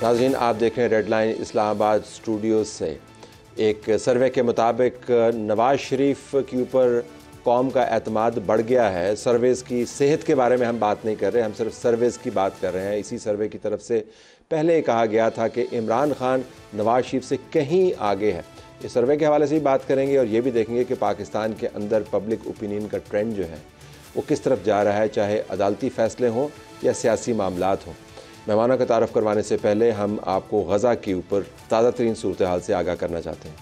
नाज़रीन, आप देख रहे हैं रेड लाइन इस्लामाबाद स्टूडियो से। एक सर्वे के मुताबिक नवाज़ शरीफ के ऊपर कौम का एतमाद बढ़ गया है। सर्वेज़ की सेहत के बारे में हम बात नहीं कर रहे, हम सिर्फ सर्वेज़ की बात कर रहे हैं। इसी सर्वे की तरफ से पहले कहा गया था कि इमरान खान नवाज़ शरीफ से कहीं आगे है। इस सर्वे के हवाले से भी बात करेंगे और ये भी देखेंगे कि पाकिस्तान के अंदर पब्लिक ओपिनियन का ट्रेंड जो है वो किस तरफ जा रहा है, चाहे अदालती फ़ैसले हों या सियासी मामलात हों। मेहमानों का तारफ़ करवाने से पहले हम आपको गज़ा के ऊपर ताज़ा तरीन सूरत हाल से आगाह करना चाहते हैं।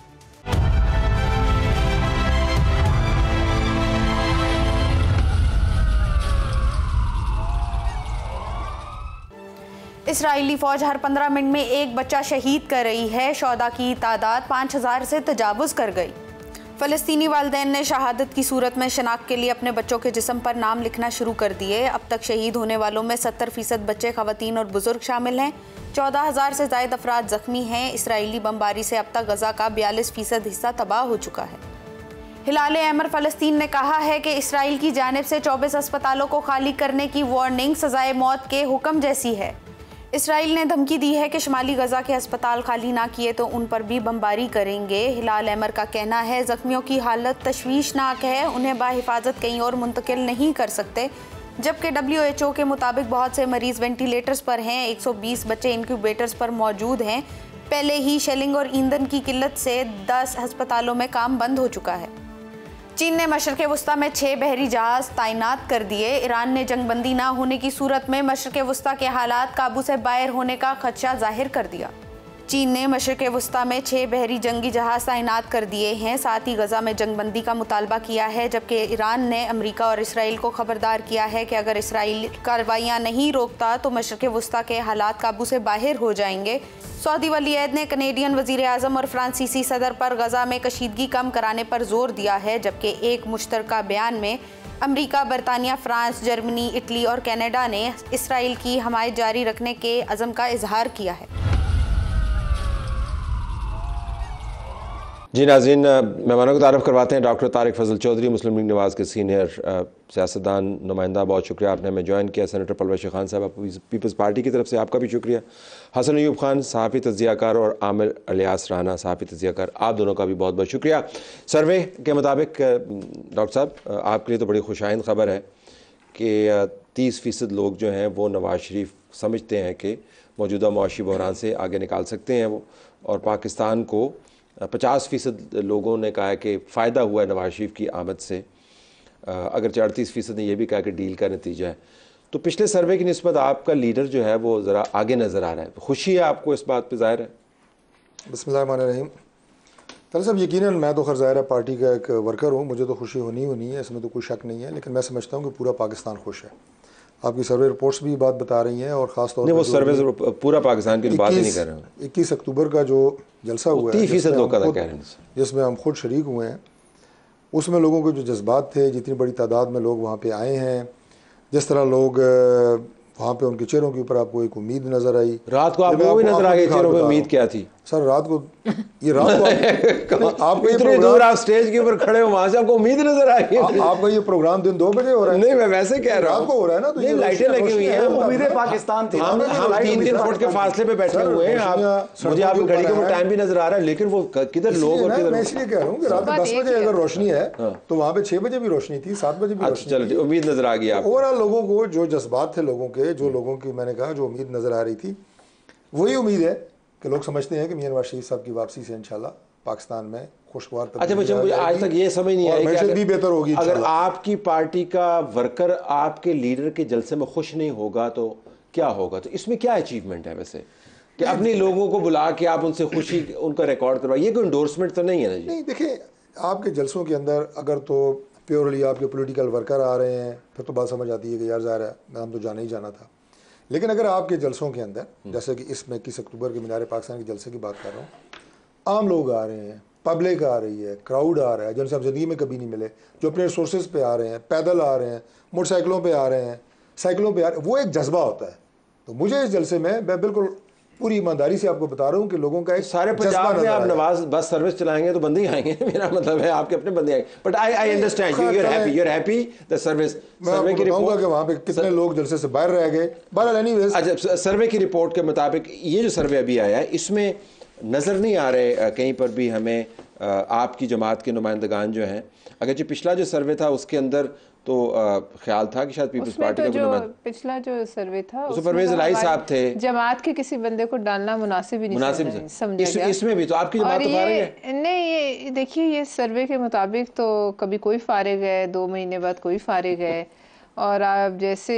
इसराइली फ़ौज हर 15 मिनट में एक बच्चा शहीद कर रही है। शोहदा की तादाद 5000 से तजावुज़ कर गई। फ़लस्तीनी वालिदैन ने शहादत की सूरत में शनाख्त के लिए अपने बच्चों के जिस्म पर नाम लिखना शुरू कर दिए। अब तक शहीद होने वालों में 70% बच्चे, ख़वातीन और बुजुर्ग शामिल हैं। 14,000 से ज़ायद अफराद ज़ख्मी हैं। इसराइली बमबारी से अब तक गज़ा का 42% हिस्सा तबाह हो चुका है। हिलाल अहमर फ़लस्तीन ने कहा है कि इसराइल की जानिब से 24 अस्पतालों को खाली करने की वार्निंग सज़ाए मौत के हुक्म जैसी है। इसराइल ने धमकी दी है कि शुमाली गज़ा के अस्पताल खाली ना किए तो उन पर भी बमबारी करेंगे। हिलाल अहमर का कहना है ज़ख्मियों की हालत तशवीशनाक है, उन्हें बाहिफाजत कहीं और मुंतकिल नहीं कर सकते। जबकि WHO के मुताबिक बहुत से मरीज़ वेंटिलेटर्स पर हैं। 120 बच्चे इंक्यूबेटर्स पर मौजूद हैं। पहले ही शेलिंग और ईंधन की किल्लत से 10 अस्पतालों में काम बंद हो चुका है। चीन ने मशरक़ वस्ता में 6 बहरी जहाज़ तैनात कर दिए। ईरान ने जंगबंदी ना होने की सूरत में मशरक़ वस्ता के हालात काबू से बाहर होने का खदशा जाहिर कर दिया। चीन ने मशरक़ वस्ता में 6 बहरी जंगी जहाज़ तैनात कर दिए हैं। साथ ही गज़ा में जंगबंदी का मुतालबा किया है। जबकि ईरान ने अमरीका और इसराइल को खबरदार किया है कि अगर इसराइल कार्रवाइयाँ नहीं रोकता तो मशरक़ वस्ता के हालात काबू से बाहर हो जाएंगे। सऊदी वलीअहद ने कनेडियन वज़ीर आज़म और फ्रांसीसी सदर पर गज़ा में कशीदगी कम कराने पर जोर दिया है। जबकि एक मुश्तरका बयान में अमरीका, बरतानिया, फ्रांस, जर्मनी, इटली और कनाडा ने इसराइल की हमायत जारी रखने के अज़म का इजहार किया है। जी नाज़रीन, मेहमानों को तारफ़ करवाते हैं। डॉक्टर तारिक फजल चौधरी, मुस्लिम लीग नवाज़ के सीनियर सियासतदान नुमाइंदा, बहुत शुक्रिया आपने हमें ज्वाइन किया। सेनेटर परवेश खान साहब, पीपल्स पार्टी की तरफ से आपका भी शुक्रिया। हसन अयूब खान, सहाफ़ी तज़कियाकार, और आमिर इलियास राना, सहाफ़ी तज़कियाकार, आप दोनों का भी बहुत बहुत शुक्रिया। सर्वे के मुताबिक डॉक्टर साहब, आपके लिए तो बड़ी खुशाइंद ख़बर है कि 30% लोग जो हैं वो नवाज़ शरीफ समझते हैं कि मौजूदा मुआशी बहरान से आगे निकाल सकते हैं वो, और पाकिस्तान को 50% लोगों ने कहा है कि फ़ायदा हुआ है नवाज़ शरीफ की आमद से। अगर 38% ने यह भी कहा कि डील का नतीजा है। तो पिछले सर्वे की निस्बत आपका लीडर जो है वो ज़रा आगे नज़र आ रहा है। खुशी है आपको इस बात पे, ज़ाहिर है? बिस्मिल्लाहिर्रहमानिर्रहीम। तल साहब, यकीनन मैं तो खैर ज़ाहिर है पार्टी का एक वर्कर हूँ, मुझे तो खुशी होनी है, इसमें तो कोई शक नहीं है। लेकिन मैं समझता हूँ कि पूरा पाकिस्तान खुश है। आपकी सर्वे रिपोर्ट्स भी बात बता रही हैं, और ख़ास तौर पर वो सर्वे पूरा पाकिस्तान की बात ही नहीं कर रहे हैं। 21 अक्टूबर का जो जलसा हुआ है, जिसमें हम खुद शरीक हुए हैं, उसमें लोगों के जो जज्बात थे, जितनी बड़ी तादाद में लोग वहाँ पे आए हैं, जिस तरह लोग वहाँ पे उनके चेहरों के ऊपर आपको एक उम्मीद नज़र आई। रात को आपको भी नजर आ गई चेहरों पे उम्मीद क्या थी? सर रात को आपको इतनी दूर आप स्टेज के ऊपर खड़े हो, वहां से आपको उम्मीद नजर आ गई? आपका ये प्रोग्राम दिन 2 बजे हो रहा है? नहीं, मैं वैसे कह रहा हूँ, रात को हो रहा है ना, तो ये लाइटें लगी हुई हैं, उम्मीदें पाकिस्तान थी। हम 3-3 फुट के फासले पे बैठे हुए हैं। मुझे आपकी घड़ी के ऊपर टाइम भी नजर आ रहा है, लेकिन वो किधर लोग और किधर। मैं इसलिए कह रहा हूँ कि रात 10 बजे अगर रोशनी है तो वहाँ पे 6 बजे भी रोशनी थी, 7 बजे भी रोशनी। चलो, उम्मीद नजर आ गई आपको। ओवरऑल लोगों को जो जज्बात थे, लोगों के जो लोगों की मैंने कहा जो उम्मीद नजर आ रही थी, वही उम्मीद है कि लोग समझते हैं कि मियां नवाज शरीफ साहब की वापसी से इंशाल्लाह पाकिस्तान में खुशगवार। अच्छा, मुझे आज तक ये समझ नहीं आई कि भी बेहतर होगी। अगर आपकी पार्टी का वर्कर आपके लीडर के जलसे में खुश नहीं होगा तो क्या होगा? तो इसमें क्या अचीवमेंट है वैसे कि अपने लोगों को बुला के आप उनसे खुशी उनका रिकॉर्ड करवाइए? कोई इंडोर्समेंट तो नहीं है ना जी? नहीं, देखिए, आपके जलसों के अंदर अगर तो प्योरली आपके पोलिटिकल वर्कर आ रहे हैं, फिर तो बात समझ आती है कि यार ज़ाहिर है नाम तो जाना ही जाना था। लेकिन अगर आपके जलसों के अंदर, जैसे कि इसमें 21 अक्टूबर के मीनार पाकिस्तान के जलसे की बात कर रहा हूँ, आम लोग आ रहे हैं, पब्लिक आ रही है, क्राउड आ रहा है जिनसे आप ज़िंदगी में कभी नहीं मिले, जो अपने रिसोर्सेज पे आ रहे हैं, पैदल आ रहे हैं, मोटरसाइकिलों पे आ रहे हैं, साइकिलों पे आ रहे हैं, वो एक जज्बा होता है। तो मुझे इस जलसे में मैं बिल्कुल पूरी ईमानदारी से आपको बता रहा हूँ कि लोगों का एक सारे पंजाब में आप नवाज बस सर्विस चलाएंगे तो बंदे ही आएंगे। मेरा मतलब है आपके अपने बंदे आएंगे। But I understand you are happy the service. Survey की रिपोर्ट कि वहाँ पे कितने लोग जलसे से बाहर रह गए। बहरहाल एनीवेज, अच्छा, सर्वे की रिपोर्ट के मुताबिक ये जो सर्वे अभी आया है इसमें नज़र नहीं आ रहे कहीं पर भी हमें आपकी जमात के नुमाइंदगान जो हैं, अगर जो पिछला जो सर्वे था उसके अंदर तो ख्याल था कि शायद पीपल्स पार्टी का जो पिछला जो सर्वे था उसमें परवेज इलाही साहब थे, जमात के किसी बंदे को डालना मुनासिब ही नहीं समझा गया। इसमें भी तो आपकी जमात तो फारिग है। नहीं, ये देखिए, ये सर्वे के मुताबिक तो कभी कोई फारिग है, 2 महीने बाद कोई फारिग है। और आप जैसे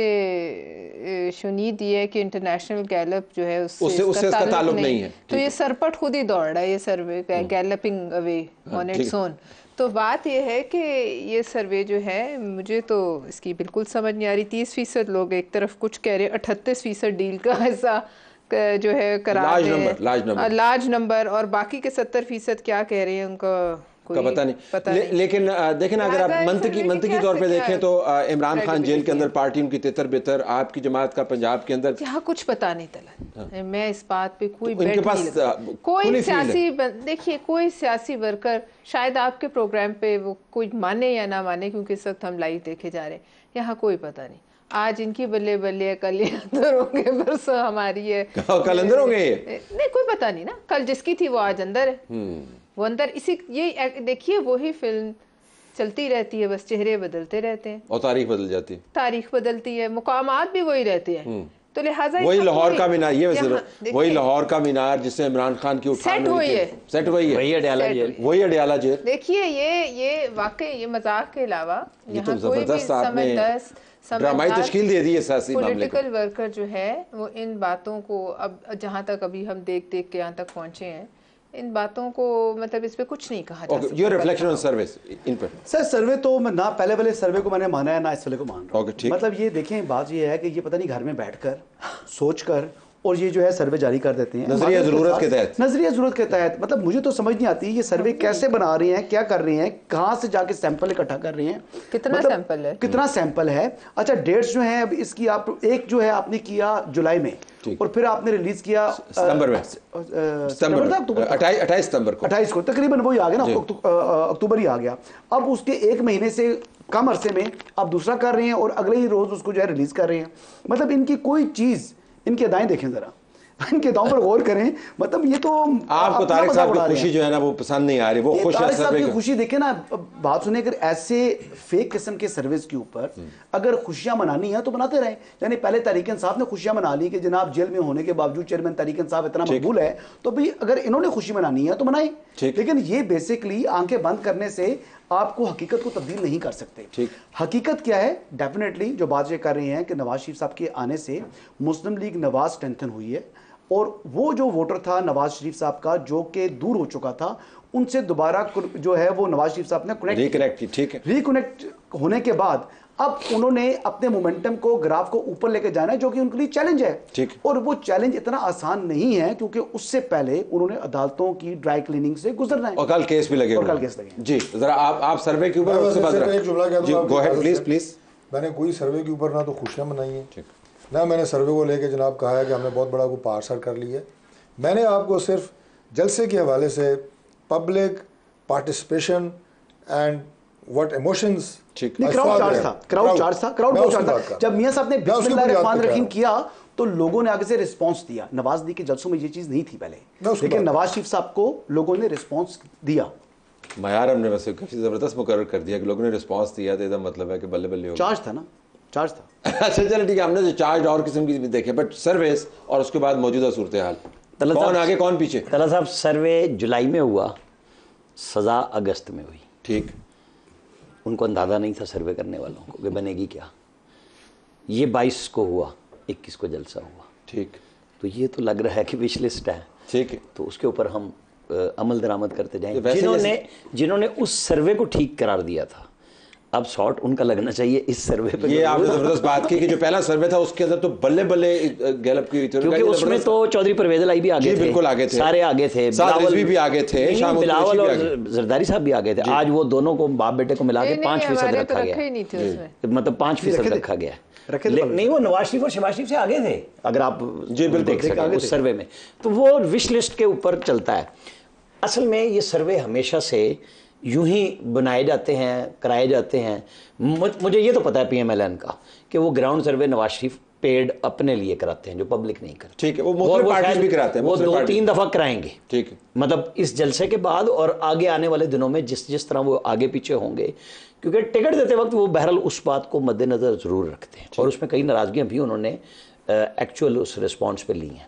शुनीद ये है कि इंटरनेशनल गैलप जो है उससे इसका ताल्लुक नहीं है, तो ये सरपट खुद ही दौड़ रहा है ये survey, galloping away on its own. तो बात यह है कि ये सर्वे जो है मुझे तो इसकी बिल्कुल समझ नहीं आ रही। 30% लोग एक तरफ कुछ कह रहे हैं, 38% डील का हिस्सा जो है करा रहे हैं, लार्ज नंबर, और बाकी के 70% क्या कह रहे हैं उनका का पता नहीं। लेकिन देखें ना, अगर आप मंतकी तौर पे देखें तो इमरान खान जेल के अंदर पार्टी उनकी तितर बितर, आपकी जमात का पंजाब के अंदर यहाँ कुछ पता नहीं चला। मैं इस बात पे कोई कोई सियासी, देखिए कोई सियासी वर्कर शायद आपके प्रोग्राम पे वो कोई माने या ना माने, क्योंकि इस वक्त हम लाइव देखे जा रहे हैं, यहाँ कोई पता नहीं। आज इनकी बल्ले बल्ले है, कल अंदर होंगे, परसों हमारी है, कल अंदर होंगे, नहीं कोई पता नहीं ना। कल जिसकी थी वो आज अंदर है, वो अंदर। इसी ये देखिए वही फिल्म चलती रहती है, बस चेहरे बदलते रहते हैं और तारीख बदल जाती है, तारीख बदलती है, मुकामात भी वही रहते हैं। तो लिहाजा वही लाहौर का मीनार, ये वही लाहौर का मीनार जिससे इमरान खान की सेट हुई है, सेट वही है, वही अडियाला जेल। देखिए ये वाकई ये मजाक के अलावा यहाँ कोई भी ड्रामाई तश्कील दे दी है सियासी मामले। पॉलिटिकल वर्कर जो है वो इन बातों को, अब जहाँ तक अभी हम देख के यहाँ तक पहुँचे हैं, इन बातों को मतलब इस पे कुछ नहीं कहा जा सकता। Your reflection on service in पर। सर सर्वे तो मैं ना पहले वाले सर्वे को मैंने माना है ना इस वाले को मान रहा हूँ। मतलब ये देखें, बात ये है कि ये पता नहीं घर में बैठकर सोचकर और ये जो है सर्वे जारी कर देते हैं नजरिया जरूरत के तहत, नजरिया जरूरत के तहत। मतलब मुझे तो समझ नहीं आती ये सर्वे कैसे बना रहे हैं, क्या कर रहे हैं, कहाँ से जाके सैंपल इकट्ठा कर रहे हैं, कितना सैंपल है, कितना सैंपल है। अच्छा, डेट्स जो है अब इसकी, आप एक जो है आपने किया जुलाई में और फिर आपने रिलीज किया सितंबर में, 28 सितंबर को, 28 को तकरीबन वही आ गया ना, अक्टूबर ही आ गया। अब उसके 1 महीने से कम अरसे में आप दूसरा कर रहे हैं और अगले ही रोज उसको जो है रिलीज कर रहे हैं। मतलब इनकी कोई चीज, इनकी अदाएं देखें जरा, इनके दांव पर गौर करें। मतलब ये तो आपको तारिक साहब की खुशी जो है ना वो पसंद नहीं आ रही, वो खुश है। तारिक साहब की खुशी देखें ना, बात सुने, अगर ऐसे फेक किस्म के सर्विस के ऊपर अगर खुशियां मनानी है तो बनाते रहे। यानी पहले तहरीक इंसाफ ने खुशियां मना ली कि जनाब जेल में होने के बावजूद चेयरमैन तहरीक इंसाफ इतना मकबूल है, तो भाई अगर इन्होंने खुशी मनानी है तो मनाए। लेकिन ये बेसिकली आंखें बंद करने से आपको हकीकत को तब्दील नहीं कर सकते। हकीकत क्या है? डेफिनेटली जो बात ये कर रहे हैं कि नवाज शरीफ साहब के आने से मुस्लिम लीग नवाज स्ट्रेंथन हुई है, और वो जो वोटर था नवाज शरीफ साहब का जो कि दूर हो चुका था, उनसे दोबारा जो है वो नवाज शरीफ साहब ने रिकनेक्ट होने के बाद अब उन्होंने अपने मोमेंटम को, ग्राफ को ऊपर लेके जाना है, जो कि उनके लिए चैलेंज है। और वो चैलेंज इतना आसान नहीं है क्योंकि उससे पहले उन्होंने अदालतों की ड्राई क्लीनिंग से गुजरना है और कल केस भी लगे, जी जरा आप सर्वे के ऊपर गो अहेड प्लीज। मैंने कोई सर्वे के ऊपर ना तो खुशियां मनाई हैं, ना मैंने सर्वे को लेके जनाब कहा है कि हमने बहुत बड़ा को पार सर कर लिया है। मैंने आपको सिर्फ जलसे के हवाले से public participation and what emotions, crowd charge था। जब मियां साहब ने बिस्मिल्लाहिर्रहमानिर्रहीम किया तो लोगों ने आगे से रिस्पांस दिया। नवाज लीग के जलसों में ये चीज नहीं थी पहले, लेकिन नवाज शरीफ साहब को लोगों ने रिस्पांस दिया। मयार हमने वैसे काफी जबरदस्त मुकर्रर कर दिया कि लोगों ने रिस्पांस दिया, तो इसका मतलब है कि बल्ले बल्ले हो। चार्ज था ना, चार्ज था। अच्छा चलो ठीक है, हमने जो चार्ज और किस्म की भी देखे, बट सर्विस और उसके बाद मौजूदा सूरत हाल, कौन आगे कौन पीछे? तला साहब, सर्वे जुलाई में हुआ, सज़ा अगस्त में हुई। ठीक, उनको अंदाज़ा नहीं था सर्वे करने वालों को कि बनेगी क्या। ये 22 को हुआ, 21 को जलसा हुआ। ठीक, तो ये तो लग रहा है कि विश लिस्ट है। ठीक है, तो उसके ऊपर हम अमल दरामद करते जाएं। जिन्होंने उस सर्वे को ठीक करार दिया था, अब शॉट उनका लगना चाहिए इस सर्वे पे। ये आपने जबरदस्त बात की कि जो पहला सर्वे था उसके अंदर तो बल्ले बल्ले गैलप की, क्योंकि उसमें तो चौधरी परवेज लाई भी आगे थे, बिल्कुल आगे थे, सारे आगे थे, भी आगे थे, बिलावल और जरदारी साहब भी आगे थे। आज वो दोनों को बाप बेटे को मिला के 5% रखा गया, मतलब 5% रखा गया नहीं, वो नवाज शरीफ और शहबाज शरीफ से आगे थे अगर आप देख सकें उस सर्वे में। तो वो विश लिस्ट के ऊपर चलता है। असल में ये सर्वे हमेशा से यूं ही बनाए जाते हैं, कराए जाते हैं। मुझे ये तो पता है PMLN का कि वो ग्राउंड सर्वे नवाज शरीफ पेड अपने लिए कराते हैं, जो पब्लिक नहीं करती। ठीक है, वो पार्टीज भी कराते हैं, वो 2-3 दफा कराएंगे। ठीक है, मतलब इस जलसे के बाद और आगे आने वाले दिनों में जिस तरह वो आगे पीछे होंगे, क्योंकि टिकट देते वक्त वो बहरहाल उस बात को मद्देनजर जरूर रखते हैं और उसमें कई नाराजगियां भी उन्होंने एक्चुअल उस रिस्पॉन्स पे ली हैं।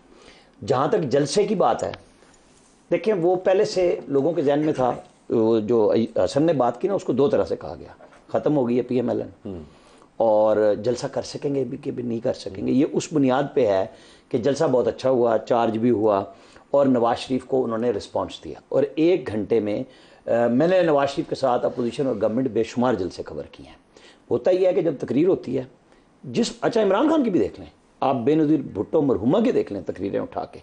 जहां तक जलसे की बात है, देखिए वो पहले से लोगों के जहन में था, जो हसन ने बात की ना उसको 2 तरह से कहा गया, ख़त्म हो गई है PMLN और जलसा कर सकेंगे भी कि भी नहीं कर सकेंगे। ये उस बुनियाद पे है कि जलसा बहुत अच्छा हुआ, चार्ज भी हुआ और नवाज शरीफ को उन्होंने रिस्पॉन्स दिया और 1 घंटे में मैंने नवाज शरीफ के साथ अपोजिशन और गवर्नमेंट बेशुमार जलसे खबर किए हैं। होता ही है कि जब तकरीर होती है, अच्छा इमरान खान की भी देख लें आप, बेनज़ीर भुट्टो मरहुमा की देख लें तकरीरें उठा के,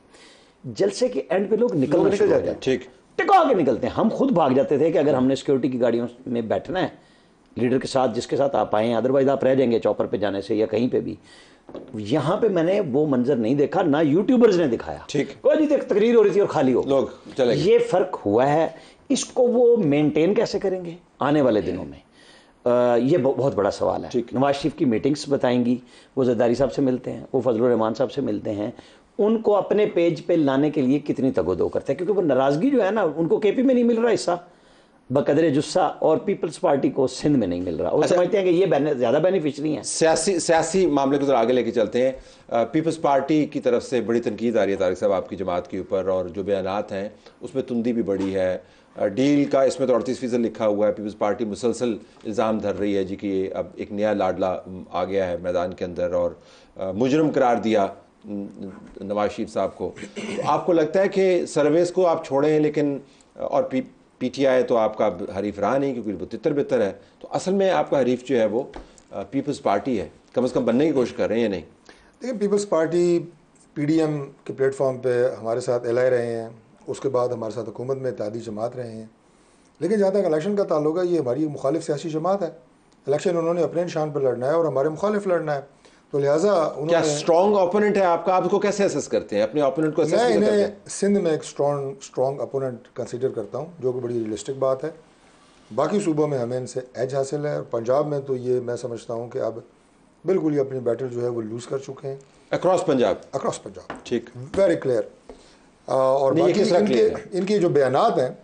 जलसे के एंड पे लोग निकल जाते हैं, ठीक टिका के निकलते हैं। हम खुद भाग जाते थे कि अगर हमने सिक्योरिटी की गाड़ियों में बैठना है लीडर के साथ, जिसके साथ आप आए हैं, अदरवाइज आप रह जाएंगे चौपर पे जाने से या कहीं पे भी। यहाँ पे मैंने वो मंजर नहीं देखा, ना यूट्यूबर्स ने दिखाया, ठीक जी तकरीर हो रही थी और खाली हो लोग चले। ये फर्क हुआ है, इसको वो मेंटेन कैसे करेंगे आने वाले दिनों में, ये बहुत बड़ा सवाल है। नवाज शरीफ की मीटिंग्स बताएंगी, वो जरदारी साहब से मिलते हैं, वो फजलुर रहमान साहब से मिलते हैं, उनको अपने पेज पे लाने के लिए कितनी तगोदो करते हैं, क्योंकि वो नाराजगी जो है ना, उनको KP में नहीं मिल रहा हिस्सा बकदरे जुस्सा और पीपल्स पार्टी को सिंध में नहीं मिल रहा। वो समझते हैं कि ये ज़्यादा बेनिफिशरी हैं। सियासी मामले को जरा आगे लेके चलते हैं। पीपल्स पार्टी की तरफ से बड़ी तनकीद आ रही है तारिक साहब आपकी जमात के ऊपर, और जो बयानात हैं उसमें तुंदी भी बड़ी है। डील का इसमें तो 38% लिखा हुआ है। पीपल्स पार्टी मुसलसल इल्ज़ाम धर रही है जी कि अब एक नया लाडला आ गया है मैदान के अंदर और मुजरम करार दिया नवाज शरीफ साहब को। तो आपको लगता है कि सर्वेस को आप छोड़ें, लेकिन और PTI तो आपका हरीफ रहा नहीं क्योंकि वो तितर-बितर है, तो असल में आपका हरीफ जो है वो पीपल्स पार्टी है, कम से कम बनने की कोशिश कर रहे हैं या नहीं? देखिए, पीपल्स पार्टी PDM के प्लेटफॉर्म पे हमारे साथ LI रहे हैं, उसके बाद हमारे साथ हुकूमत में इत्तेहादी जमात रहे हैं, लेकिन जहाँ तक इलेक्शन का ताल्लुक है, ये हमारी मुखालिफ सियासी जमात है। इलेक्शन उन्होंने अपने निशान पर लड़ना है और हमारे मुखालिफ लड़ना है, तो लिहाजा क्या स्ट्रॉन्ग ओपोनेंट है आपका? आप उसको कैसे असेस करते हैं, अपने ओपोनेंट को असेस मैं करते हैं? इन्हें सिंध में एक स्ट्रॉन्ग ओपोनेंट कंसीडर करता हूँ, जो कि बड़ी रियलिस्टिक बात है। बाकी सूबों में हमें इनसे एज हासिल है, और पंजाब में तो ये मैं समझता हूँ कि अब बिल्कुल ही अपनी बैटल जो है वो लूज़ कर चुके हैं। अक्रॉस पंजाब, ठीक, वेरी क्लियर। और बाकी इनके जो बयानात हैं,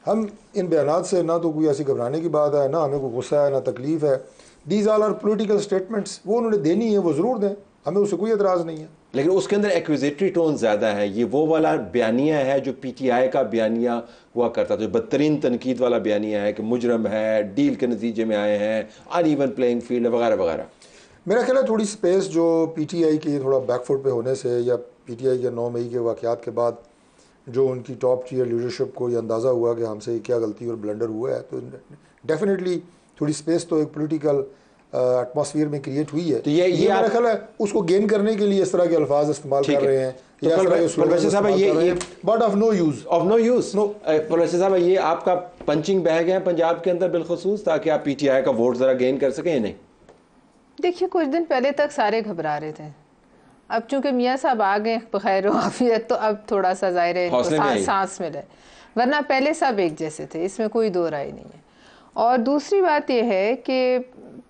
हम इन बयानात से ना तो कोई ऐसी घबराने की बात है, ना हमें कोई गुस्सा है, ना तकलीफ़ है। दीज आर पॉलिटिकल स्टेटमेंट्स, वो उन्होंने देनी है, वो ज़रूर दें, हमें उससे कोई एतराज़ नहीं है। लेकिन उसके अंदर एक्विजिटरी टोन ज़्यादा है। ये वो वाला बयानिया है जो PTI का बयानिया हुआ करता था, जो बदतरीन तनकीद वाला बयानिया है कि मुजरम है, डील के नतीजे में आए हैं, अनइवन प्लेइंग फील्ड वगैरह वगैरह। मेरा ख्याल है थोड़ी स्पेस जो PTI की थोड़ा बैकफुट पे होने से, या PTI के 9 मई के वाक़यात के बाद जो उनकी टॉप टियर लीडरशिप को ये अंदाज़ा हुआ कि हमसे क्या गलती और ब्लंडर हुआ है, तो डेफिनेटली थोड़ी स्पेस तो एक पॉलिटिकल एटमॉस्फेयर में क्रिएट हुई है। तो ये मेरा ख्याल है उसको गेन करने के लिए इस तरह के अल्फाज इस्तेमाल कर रहे हैं। प्रोफेसर साहब ये but of no use professor साहब ये आपका पंचिंग बैग है पंजाब के अंदर बिलखुसूस, ताकि आप PTI का वोट ज़रा गेन कर सकें? नहीं, देखिए, कुछ दिन पहले तक सारे घबरा रहे थे, अब चूंकि मियाँ साहब आ गए बखैर आफियत, तो अब थोड़ा सा ज़ाहिर है सांस मिले, वरना पहले सब एक जैसे थे, इसमें कोई दो राय नहीं है। और दूसरी बात यह है कि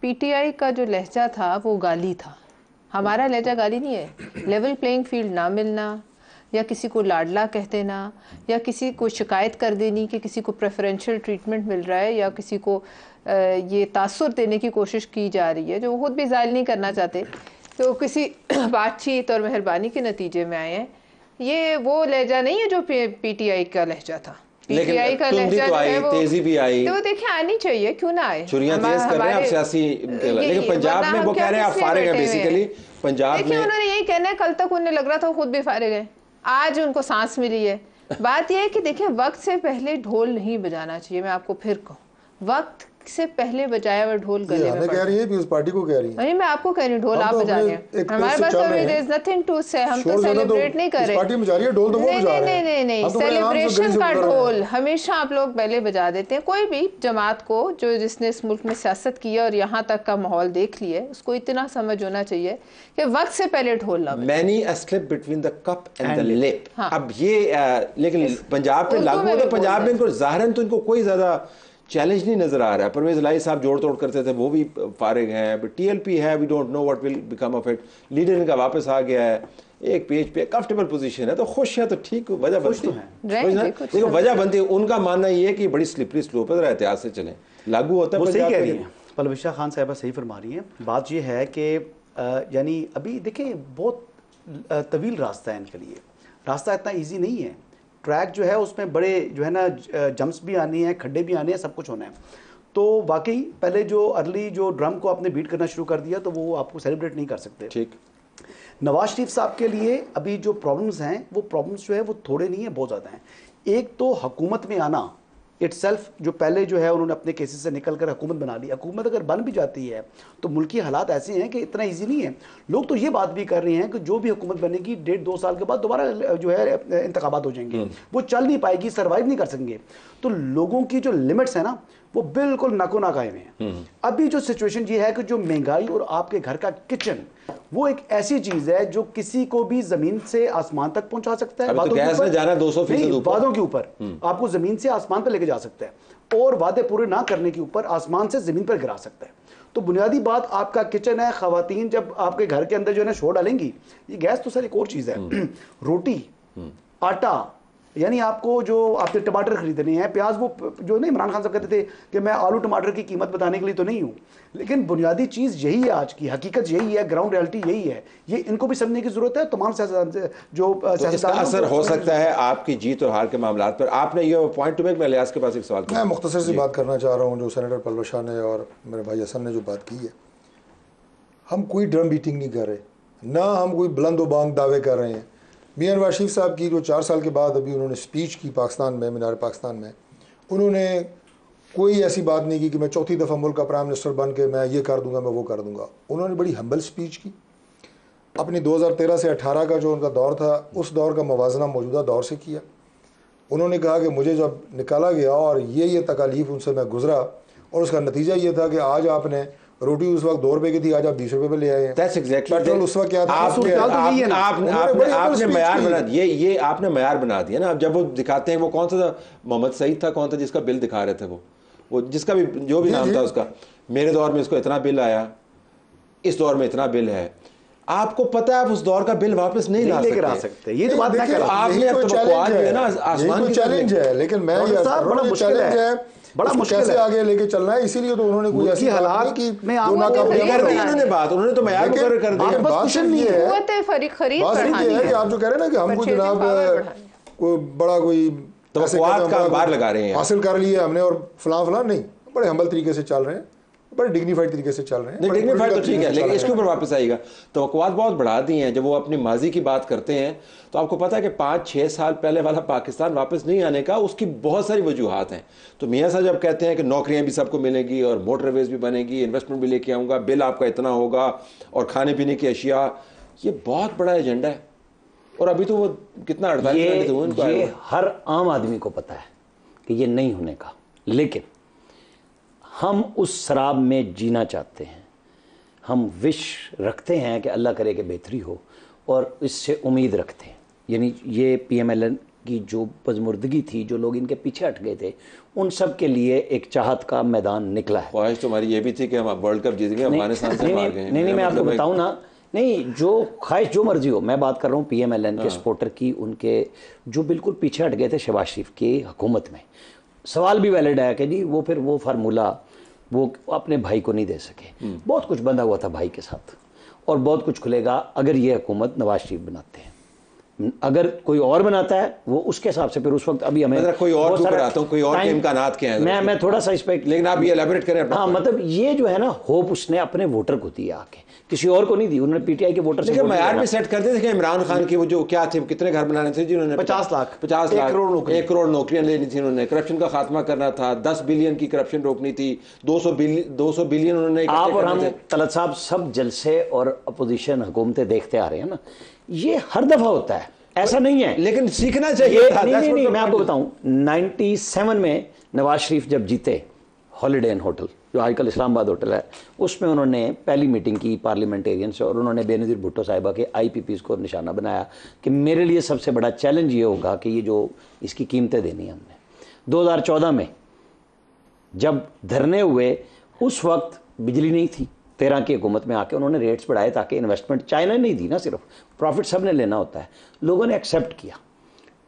PTI का जो लहजा था वो गाली था, हमारा लहजा गाली नहीं है। लेवल प्लेइंग फील्ड ना मिलना, या किसी को लाडला कह देना, या किसी को शिकायत कर देनी कि किसी को प्रेफरेंशियल ट्रीटमेंट मिल रहा है, या किसी को ये तासुर देने की कोशिश की जा रही है, जो वो खुद भी ज़ाहिर नहीं करना चाहते, तो किसी बातचीत और मेहरबानी के नतीजे में आए हैं। ये वो लहजा नहीं है जो PTI का लहजा था। PTI का लहजा तो आई, तेजी भी आई, तो देखिए आनी चाहिए, क्यों ना आए। चुरियां तेज कर रहे हैं आप सियासी, लेकिन पंजाब में वो कह रहे हैं आप फारिग हैं बेसिकली। पंजाब में उन्होंने यही कहना है, कल तक उन्हें लग रहा था वो खुद भी फारिग है, आज उनको सांस मिली है। बात यह है कि देखिए, वक्त से पहले ढोल नहीं बजाना चाहिए। मैं आपको फिर कहूँ, वक्त से पहले बजाया हुआ ढोल गले में कह रही है कि उस पार्टी को कह रही है। नहीं, मैं आपको कह रही हूँ ढोल आप बजा रहे हैं, हमारे पास देयर इज नथिंग टू से, हम तो सेलिब्रेट नहीं कर रहे। पार्टी बजा रही है ढोल तो वो बजा रहे हैं। नहीं, सेलिब्रेशन का ढोल हमेशा आप लोग पहले बजा देते हैं। कोई भी जमात को जो जिसने इस मुल्क में सियासत की है और यहाँ तक का माहौल देख लिया है, उसको इतना समझ होना चाहिए कि वक्त से पहले ढोल ना बजे। Many a slip between the cup and the lip. अब ये लेकिन पंजाब पे लागू है, तो पंजाब में इनको ज़ाहिरन तो इनको कोई ज़्यादा चैलेंज नहीं नजर आ रहा है। परवेज लाई साहब जोड़ तोड़ करते थे, वो भी फारिग हैं। TLP है, we don't know what will become of it. Leader इनका वापस आ गया है, एक पेज पे कंफर्टेबल पोजीशन है, तो खुश है तो ठीक, वजह बनती है। देखो वजह बनती है, उनका मानना ये है कि बड़ी स्लिपरी स्लोप है, एहतियात से चलें, लागू होता है। वो सही कह रही है, पलविशा खान साहिबा सही फरमा रही हैं। बात ये है कि यानी अभी देखिए बहुत तवील रास्ता है इनके लिए, रास्ता इतना ईजी नहीं है। ट्रैक जो है उसमें बड़े जो है ना जंप्स भी आनी है, खड्डे भी आने हैं, सब कुछ होना है। तो वाकई पहले जो अर्ली जो ड्रम को आपने बीट करना शुरू कर दिया तो वो आपको सेलिब्रेट नहीं कर सकते। ठीक, नवाज शरीफ साहब के लिए अभी जो प्रॉब्लम्स हैं वो प्रॉब्लम्स जो है वो थोड़े नहीं है, बहुत ज़्यादा हैं। एक तो हुकूमत में आना इटसेल्फ, जो पहले जो है उन्होंने अपने केसेस से निकल कर हुकूमत बना ली। हुकूमत अगर बन भी जाती है तो मुल्की हालात ऐसे हैं कि इतना इजी नहीं है। लोग तो ये बात भी कर रहे हैं कि जो भी हुकूमत बनेगी 1.5-2 साल के बाद दोबारा जो है इंतखाबात हो जाएंगे, वो चल नहीं पाएगी, सर्वाइव नहीं कर सकेंगे। तो लोगों की जो लिमिट्स है ना वो बिल्कुल नाको ना कायम है। अभी जो सिचुएशन ये है कि जो महंगाई और आपके घर का किचन वो एक ऐसी चीज है जो किसी को भी जमीन से आसमान तक पहुंचा सकता है। तो गैस में जाना 200% वादों के ऊपर आपको जमीन से आसमान पर लेके जा सकता है और वादे पूरे ना करने के ऊपर आसमान से जमीन पर गिरा सकता है। तो बुनियादी बात आपका किचन है। खवातीन जब आपके घर के अंदर जो है ना शोर डालेंगी, ये गैस तो सर एक और चीज है, रोटी, आटा, यानी आपको जो आपके टमाटर खरीदने हैं, प्याज, वो जो नहीं इमरान खान साहब कहते थे कि मैं आलू टमाटर की कीमत बताने के लिए तो नहीं हूँ, लेकिन बुनियादी चीज़ यही है, आज की हकीकत यही है, ग्राउंड रियलिटी यही है। ये इनको भी समझने की जरूरत है। तमाम सियासतदान जो तो इसका असर हो सकता है आपकी जीत और हार के मामलात पर। आपने ये पॉइंट टू मेक, मैं लियाज के पास एक सवाल, मैं मुख्तसर सी बात करना चाह रहा हूँ। जो सेनेटर पलवशा ने और मेरे भाई हसन ने जो बात की है, हम कोई ड्रम बीटिंग नहीं कर रहे, ना हम कोई बुलंद बांग दावे कर रहे हैं। मियां नवाज शरीफ साहब की जो 4 साल के बाद अभी उन्होंने स्पीच की पाकिस्तान में, मीनार पाकिस्तान में, उन्होंने कोई ऐसी बात नहीं की कि मैं चौथी दफ़ा मुल्क का प्राइम मिनिस्टर बन के मैं ये कर दूंगा, मैं वो कर दूंगा। उन्होंने बड़ी हम्बल स्पीच की। अपनी 2013 से 18 का जो उनका दौर था, उस दौर का मवाजना मौजूदा दौर से किया। उन्होंने कहा कि मुझे जब निकाला गया और ये तकालीफ उनसे मैं गुजरा, और उसका नतीजा ये था कि आज आपने रोटी उस वक्त 2 रुपए की थी, आज आप 20 रुपए पे ले आए हैं। पेट्रोल उस वक्त क्या था? आपने मयार बना दिया, ये आपने मयार बना दिया ना। अब जब वो दिखाते हैं, वो कौन सा था, मोहम्मद सईद था, कौन था जिसका बिल दिखा रहे थे, वो जिसका भी जो भी नाम था उसका, मेरे दौर में इसको इतना बिल आया, इस दौर में इतना बिल है। आपको पता है आप उस दौर का बिल वापस नहीं ला सकते। ये तो बात नहीं कर रहा। आपने अब तो है ना आसमान की चैलेंज है, लेकिन मैं बड़ा मुश्किल है, बड़ा मुश्किल कैसे आगे लेके चलना है। इसीलिए तो उन्होंने कोई ऐसी हालात की उन्होंने बात, उन्होंने तो मैं कर दिया। बात नहीं है कि आप जो कह रहे हैं ना कि हमको जनाब कोई बड़ा कोई बार लगा रहे हैं, हासिल कर लिए हमने और फलां नहीं, बड़े हम्बल तरीके से चल रहे हैं, बड़े डिग्निफाइड तरीके से चल रहे हैं। डिग्निफाइड तो ठीक है, लेकिन इसके ऊपर वापस आएगा तो बकवास बहुत बढ़ा दी हैं। जब वो अपनी माजी की बात करते हैं तो आपको पता है कि 5-6 साल पहले वाला पाकिस्तान वापस नहीं आने का उसकी बहुत सारी वजूहात हैं। तो मियाँ साहब जब कहते हैं कि नौकरियां भी सबको मिलेंगी और मोटरवेज भी बनेगी, इन्वेस्टमेंट भी लेके आऊँगा, बिल आपका इतना होगा और खाने पीने की अशिया, ये बहुत बड़ा एजेंडा है। और अभी तो वो कितना 48 घंटे ये हर आम आदमी को पता है कि ये नहीं होने का, लेकिन हम उस शराब में जीना चाहते हैं। हम विश रखते हैं कि अल्लाह करे कि बेहतरी हो और इससे उम्मीद रखते हैं। यानी ये PMLN की जो पजमुर्दगी थी, जो लोग इनके पीछे हट गए थे, उन सब के लिए एक चाहत का मैदान निकला है। ख्वाहिश तो हमारी ये भी थी कि हम वर्ल्ड कप जीतेंगे, अफगानिस्तान से हार गए। नहीं, मैं आपको बताऊं ना, नहीं, जो ख्वाहिश जो मर्जी हो, मैं बात कर रहा हूँ PMLN के सपोर्टर की, उनके जो बिल्कुल पीछे हट गए थे शहबाज शरीफ की हुकूमत में। सवाल भी वैलिड है कि जी वो फिर वो फार्मूला वो अपने भाई को नहीं दे सके। बहुत कुछ बंधा हुआ था भाई के साथ, और बहुत कुछ खुलेगा अगर ये हुकूमत नवाज शरीफ बनाते हैं। अगर कोई और बनाता है वो उसके हिसाब से फिर उस वक्त अभी हमें कोई और आता हूँ, कोई और के इम्कानात क्या हैं, मैं थोड़ा सा इस पे, लेकिन आप ये एलैबोरेट करें। हाँ, मतलब ये जो है ना होप उसने अपने वोटर को दी आके, किसी और को नहीं दी। उन्होंने पीटीआई के वोटर से मैार भी सेट करते थे। इमरान खान की वो जो क्या थे, कितने घर बनाने थे जिन्होंने 50 लाख 1 करोड़ नौकरियां लेनी थी उन्होंने, करप्शन का खात्मा करना था, 10 बिलियन की करप्शन रोकनी थी, 200 बिलियन उन्होंने। आप और हम तलत साहब सब जलसे और अपोजिशन हुकूमतें देखते आ रहे हैं ना, ये हर दफा होता है, ऐसा नहीं है। लेकिन सीखना चाहिए। नहीं, मैं आपको बताऊं 97 में नवाज शरीफ जब जीते, हॉलिडे इन होटल जो आजकल इस्लामाबाद होटल है, उसमें उन्होंने पहली मीटिंग की पार्लियामेंटेरियन से और उन्होंने बेनज़ीर भुट्टो साहिबा के IPPs को निशाना बनाया कि मेरे लिए सबसे बड़ा चैलेंज ये होगा कि ये जो इसकी कीमतें देनी है हमने। 2014 में जब धरने हुए उस वक्त बिजली नहीं थी, 13 की हुकूमत में आके उन्होंने रेट्स बढ़ाए ताकि इन्वेस्टमेंट, चाइना नहीं दी ना, सिर्फ प्रॉफिट सब ने लेना होता है, लोगों ने एक्सेप्ट किया।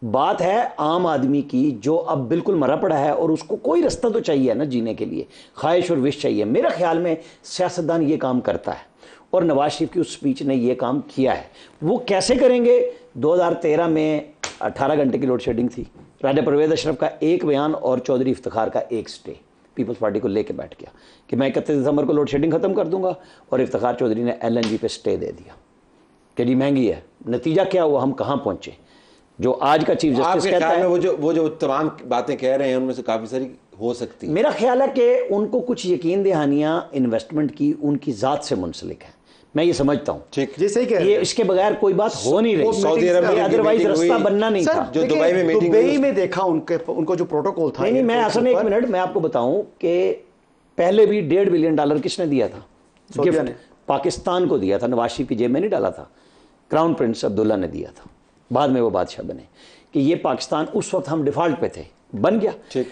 बात है आम आदमी की जो अब बिल्कुल मरा पड़ा है और उसको कोई रास्ता तो चाहिए ना जीने के लिए, ख्वाहिश और विश चाहिए। मेरा ख्याल में सियासतदान ये काम करता है और नवाज शरीफ की उस स्पीच ने ये काम किया है। वो कैसे करेंगे? 2013 में 18 घंटे की लोड शेडिंग थी, राजा परवेज अशरफ का एक बयान और चौधरी इफ्तिखार का एक स्टे पीपल्स पार्टी को लेके बैठ गया कि मैं 31 दिसंबर को लोड शेडिंग खत्म कर दूंगा, और इफ्तिखार चौधरी ने LNG पे स्टे दे दिया कि जी महंगी है। नतीजा क्या हुआ? हम कहाँ पहुंचे? जो आज का चीफ जस्टिस कहता है, वो जो तमाम बातें कह रहे हैं उनमें से काफी सारी हो सकती है। मेरा ख्याल है कि उनको कुछ यकीन दहानियां इन्वेस्टमेंट की उनकी जात से मुंसलिक है, मैं ये समझता हूँ। ठीक, जैसे ही कह रहे ये इसके बगैर कोई बात हो नहीं रही, सऊदी अरब में अदरवाइज रास्ता बनना नहीं था। जो दुबई में मीटिंग, दुबई में देखा उनको जो प्रोटोकॉल था। नहीं, मैं असल 1 मिनट मैं आपको बताऊं कि पहले भी $1.5 बिलियन किसने दिया था? गिफ्ट पाकिस्तान को दिया था, नवाज शरीफ की जेब में नहीं डाला था, क्राउन प्रिंस अब्दुल्ला ने दिया था, बाद में वो बादशाह बने। कि ये पाकिस्तान उस वक्त हम डिफॉल्ट पे थे, बन गया। ठीक,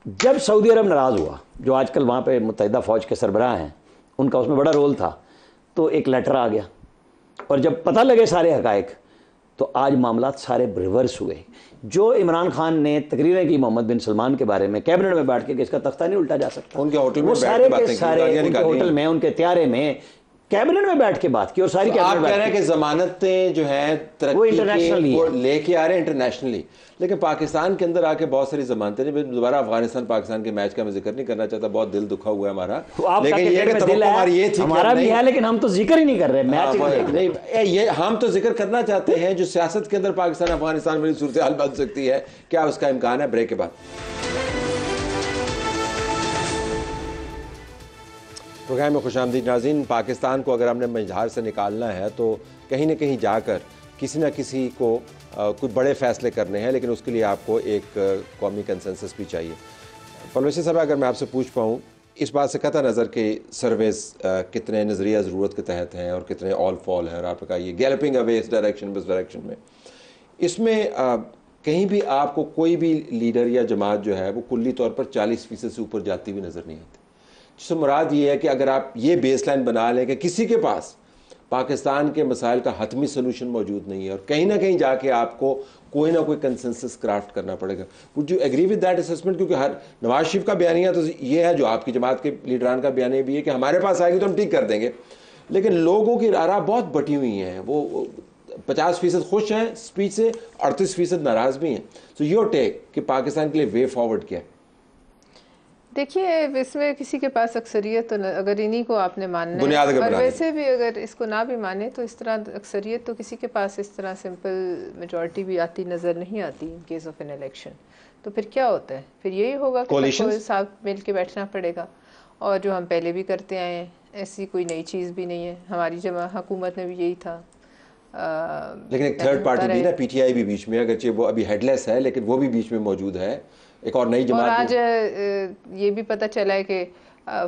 जब सऊदी अरब नाराज़ हुआ, जो आजकल वहाँ पे मुत्तहिदा फ़ौज के सरबराह हैं, उनका उसमें बड़ा रोल था, तो एक लेटर आ गया और जब पता लगे सारे हकायक, तो आज मामला सारे रिवर्स हुए। जो इमरान खान ने तकरीरें की मोहम्मद बिन सलमान के बारे में कैबिनेट में बैठ के कि इसका तख्ता नहीं उल्टा जा सकता, उनके होटल में वो सारे के सारे उनके होटल में, उनके त्यारे में, कैबिनेट में बैठ के बात की और सारी तो आप कह रहे हैं कि जमानतें जो है वो इंटरनेशनली लेके आ रहे हैं इंटरनेशनली, लेकिन पाकिस्तान के अंदर आके बहुत सारी जमानतें, दोबारा अफगानिस्तान पाकिस्तान के मैच का मैं जिक्र नहीं करना चाहता, बहुत दिल दुखा हुआ है हमारा, लेकिन ये कि हमारा भी है, लेकिन हम तो जिक्र ही नहीं कर रहे मैच नहीं, ये हम तो जिक्र करना चाहते हैं जो सियासत के अंदर पाकिस्तान अफगानिस्तान वाली सूरत हाल बन सकती है, क्या उसका इम्कान है? ब्रेक के बाद प्रोग्राम में खुशामदीद नाज़रीन। पाकिस्तान को अगर हमने मझधार से निकालना है तो कहीं ना कहीं जाकर किसी न किसी को कुछ बड़े फ़ैसले करने हैं, लेकिन उसके लिए आपको एक कौमी कंसेंसस भी चाहिए। परवेश साहब, अगर मैं आपसे पूछ पाऊँ इस बात से कता नज़र के सर्वेस कितने नज़रिया ज़रूरत के तहत हैं और कितने ऑल फॉल हैं, और आपने कहा ये गैलपिंग अवे इस डायरेक्शन में, इसमें कहीं भी आपको कोई भी लीडर या जमात जो है वो कुल्ली तौर पर 40% से ऊपर जाती हुई नज़र नहीं आती। जिससे मुराद ये है कि अगर आप ये बेसलाइन बना लें कि किसी के पास पाकिस्तान के मसाइल का हतमी सोल्यूशन मौजूद नहीं है और कहीं ना कहीं जाके आपको कोई ना कोई कंसेंसस क्राफ्ट करना पड़ेगा। Would you agree with that assessment? क्योंकि हर नवाज शरीफ का बयानिया तो ये है, जो आपकी जमात के लीडरान का बयानिया भी है कि हमारे पास आएगी तो हम ठीक कर देंगे, लेकिन लोगों की राय बहुत बटी हुई हैं। वो 50% खुश हैं स्पीच से, 38% नाराज़ भी हैं। सो योर टेक कि पाकिस्तान के लिए वे फॉरवर्ड क्या है? देखिए, इसमें किसी के पास अक्सरियत तो अगर इन्हीं को आपने मानना बुनियाद है, और वैसे भी अगर इसको ना भी माने तो इस तरह अक्सरियत तो किसी के पास इस तरह सिंपल मेजॉरिटी भी आती नज़र नहीं आती in case of an election. तो फिर क्या होता है? फिर यही होगा कि सबको साथ मिल के बैठना पड़ेगा, और जो हम पहले भी करते आए हैं, ऐसी कोई नई चीज़ भी नहीं है। हमारी हुकूमत में भी यही था। लेकिन एक थर्ड पार्टी भी ना, PTI भी बीच में, अगरचे वो अभी हेडलेस है लेकिन वो भी बीच में मौजूद है, एक और नई जमात। और आज ये भी पता चला है कि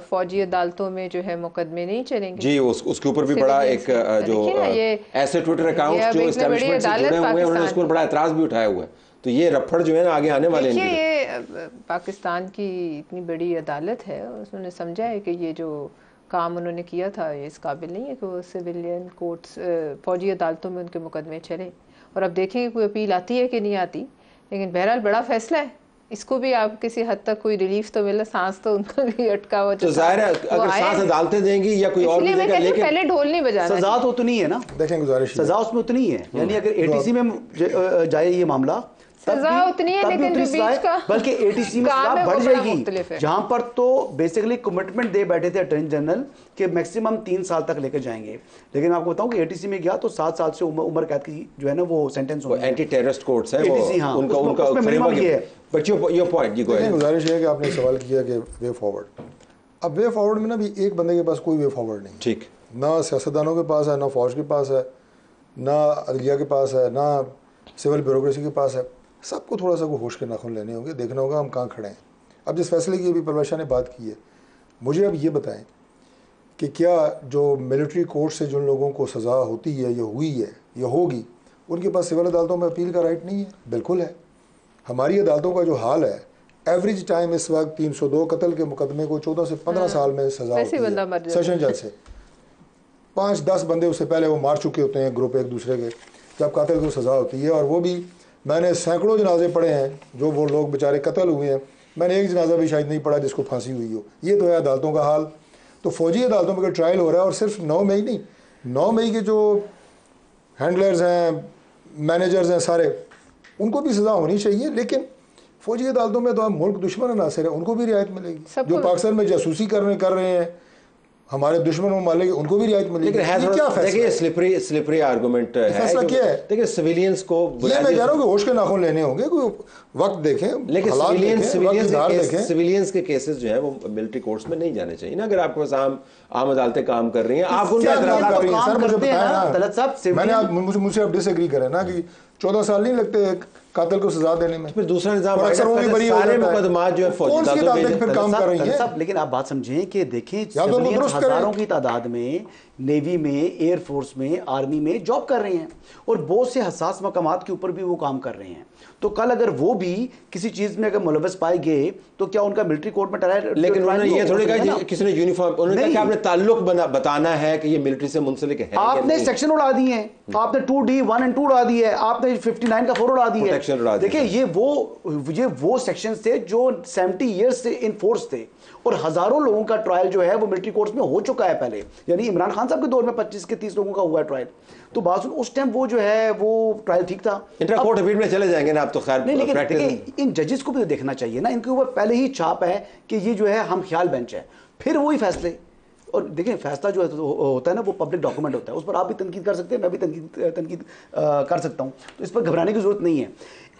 फौजी अदालतों में जो है मुकदमे नहीं चलेंगे जी। उसके ऊपर भी बड़ा एक जो ऐसे ट्विटर अकाउंट जो एस्टैब्लिशमेंट से जुड़े हुए हैं उन्होंने उसको बड़ा एतराज़ भी उठाया हुआ है। तो ये रफड़ जो है ना आगे आने वाले हैं। ये पाकिस्तान की इतनी बड़ी अदालत है, उसने समझा है कि ये जो काम उन्होंने किया था ये इस काबिल नहीं है कि वो सिविलियन कोर्ट्स फौजी अदालतों में उनके मुकदमे चले। और अब देखेंगे कोई अपील आती है कि नहीं आती, लेकिन बहरहाल बड़ा फैसला है इसको भी आप किसी हद तक कोई रिलीफ तो मिला, सांस तो उनका भी अटका हुआ तो जाहिर है अगर सांस अदालतें देंगी या कोई और भी देगा, लेकिन पहले ढोल नहीं बजाना, सजा तो उतनी है ना, देखें गुजारिश सजा उसमें उतनी है, यानी अगर एटीसी में जाए ये मामला सजा उतनी है, लेकिन जो बीच का बल्कि एटीसी में सजा बढ़ जाएगी, जहां पर तो बेसिकली कमिटमेंट दे बैठे थे अटॉर्नी जनरल कि मैक्सिमम 3 साल तक लेकर जाएंगे, लेकिन आपको बताऊं कि एटीसी में गया तो 7 साल से उम्र कैद की जो है ना वो सेंटेंस हो एंटी टेररिस्ट कोर्ट्स है एटीसी, हाँ, उनका मिनिमम ये है। बट योर पॉइंट, गुजारिश है कि आपने सवाल किया कि वे फॉरवर्ड, अब वे फॉरवर्ड में ना भी एक बंदे के पास कोई वे फॉरवर्ड नहीं, ठीक, ना सियासतदानों के पास है, ना फौज के पास है, ना अदलिया के पास है, ना सिविल ब्यूरोक्रेसी के पास है। सबको थोड़ा सा को होश के नाखून लेने होंगे, देखना होगा हम कहाँ खड़े हैं। अब जिस फैसले की अभी परवश ने बात की है, मुझे अब ये बताएं कि क्या जो मिलिट्री कोर्ट से जिन लोगों को सज़ा होती है या हुई है या होगी, उनके पास सिविल अदालतों में अपील का राइट नहीं है? बिल्कुल है। हमारी अदालतों का जो हाल है, एवरेज टाइम इस वक्त 302 कत्ल के मुकदमे को 14 से 15 साल में सज़ा होती है सेशन जज से। 5-10 बंदे उससे पहले वो मार चुके होते हैं ग्रुप एक दूसरे के, जब कातिल को सज़ा होती है। और वो भी मैंने सैकड़ों जनाजे पढ़े हैं जो वो लोग बेचारे कत्ल हुए हैं, मैंने एक जनाजा भी शायद नहीं पढ़ा जिसको फांसी हुई हो। ये तो है अदालतों का हाल। तो फौजी अदालतों में ट्रायल हो रहा है, और सिर्फ 9 मई नहीं, 9 मई के जो हैंडलर्स हैं, मैनेजर्स हैं सारे, उनको भी सज़ा होनी चाहिए। लेकिन फौजी अदालतों में तो हम मुल्क दुश्मन अनासर है, उनको भी रियायत मिलेगी। जो पाकिस्तान में जासूसी कर रहे हैं हमारे दुश्मन ममालिक, उनको भी रियायत मिलेगी। देखिए स्लिपरी आर्गुमेंट है, फैसला क्या है? देखिए सिविलियंस को ये मैं कह रहा हूँ कि होश के नाखून लेने होंगे, कोई वक्त देखें, लेकिन सिविलियंस के केसेस जो है वो मिलिट्री कोर्ट्स में नहीं जाने चाहिए ना। अगर आपके पास आम अदालतें काम कर रही हैं, आप उनका सर मुझे बताया ना, मुझसे आप डिसएग्री करें ना कि 14 साल नहीं लगते कातिल को सजा देने में, फिर दूसरा निजाम सारे मुकदमा जो है फिर काम कर रही है। लेकिन आप बात समझें कि देखें हजारों की तादाद में नेवी में, एयरफोर्स में, आर्मी में जॉब कर रहे हैं, और बहुत से हसास मकामात के ऊपर भी वो काम कर रहे हैं। तो कल अगर वो भी किसी चीज में अगर मुलव्वस पाए गए तो क्या उनका मिलिट्री कोर्ट में ट्रायल? लेकिन उन्होंने ये थोड़ी कहा किसी ने यूनिफॉर्म, उन्होंने कहा कि आपने ताल्लुक बताना है कि ये मिलिट्री से मुंसलिक है। आपने सेक्शन उड़ा दिए हैं, आपने 2D 1 and 2 उड़ा दिए है, आपने 59 का 4 उड़ा दिए है। देखिए ये वो सेक्शन थे जो 70 ईयर्स से इन फोर्स थे, और हजारों लोगों का ट्रायल जो है वो मिलिट्री कोर्ट्स में हो चुका है पहले, यानी इमरान खान साहब के दौर में 25 के 30 लोगों का हुआ है ट्रायल। तो बात सुन, उस टाइम वो जो है वो ट्रायल ठीक था। इंट्रा कोर्ट अपील में चले जाएंगे ना आप तो, खैर नहीं, लेकिन इन जजेस को भी तो देखना चाहिए ना, इनके ऊपर पहले ही छाप है कि ये जो है हम ख्याल बेंच है, फिर वही फैसले। और देखिए फैसला जो होता है ना वो पब्लिक डॉक्यूमेंट होता है, उस पर आप भी तनकीद कर सकते हैं, मैं भी तनकीद कर सकता हूँ, तो इस पर घबराने की जरूरत नहीं है।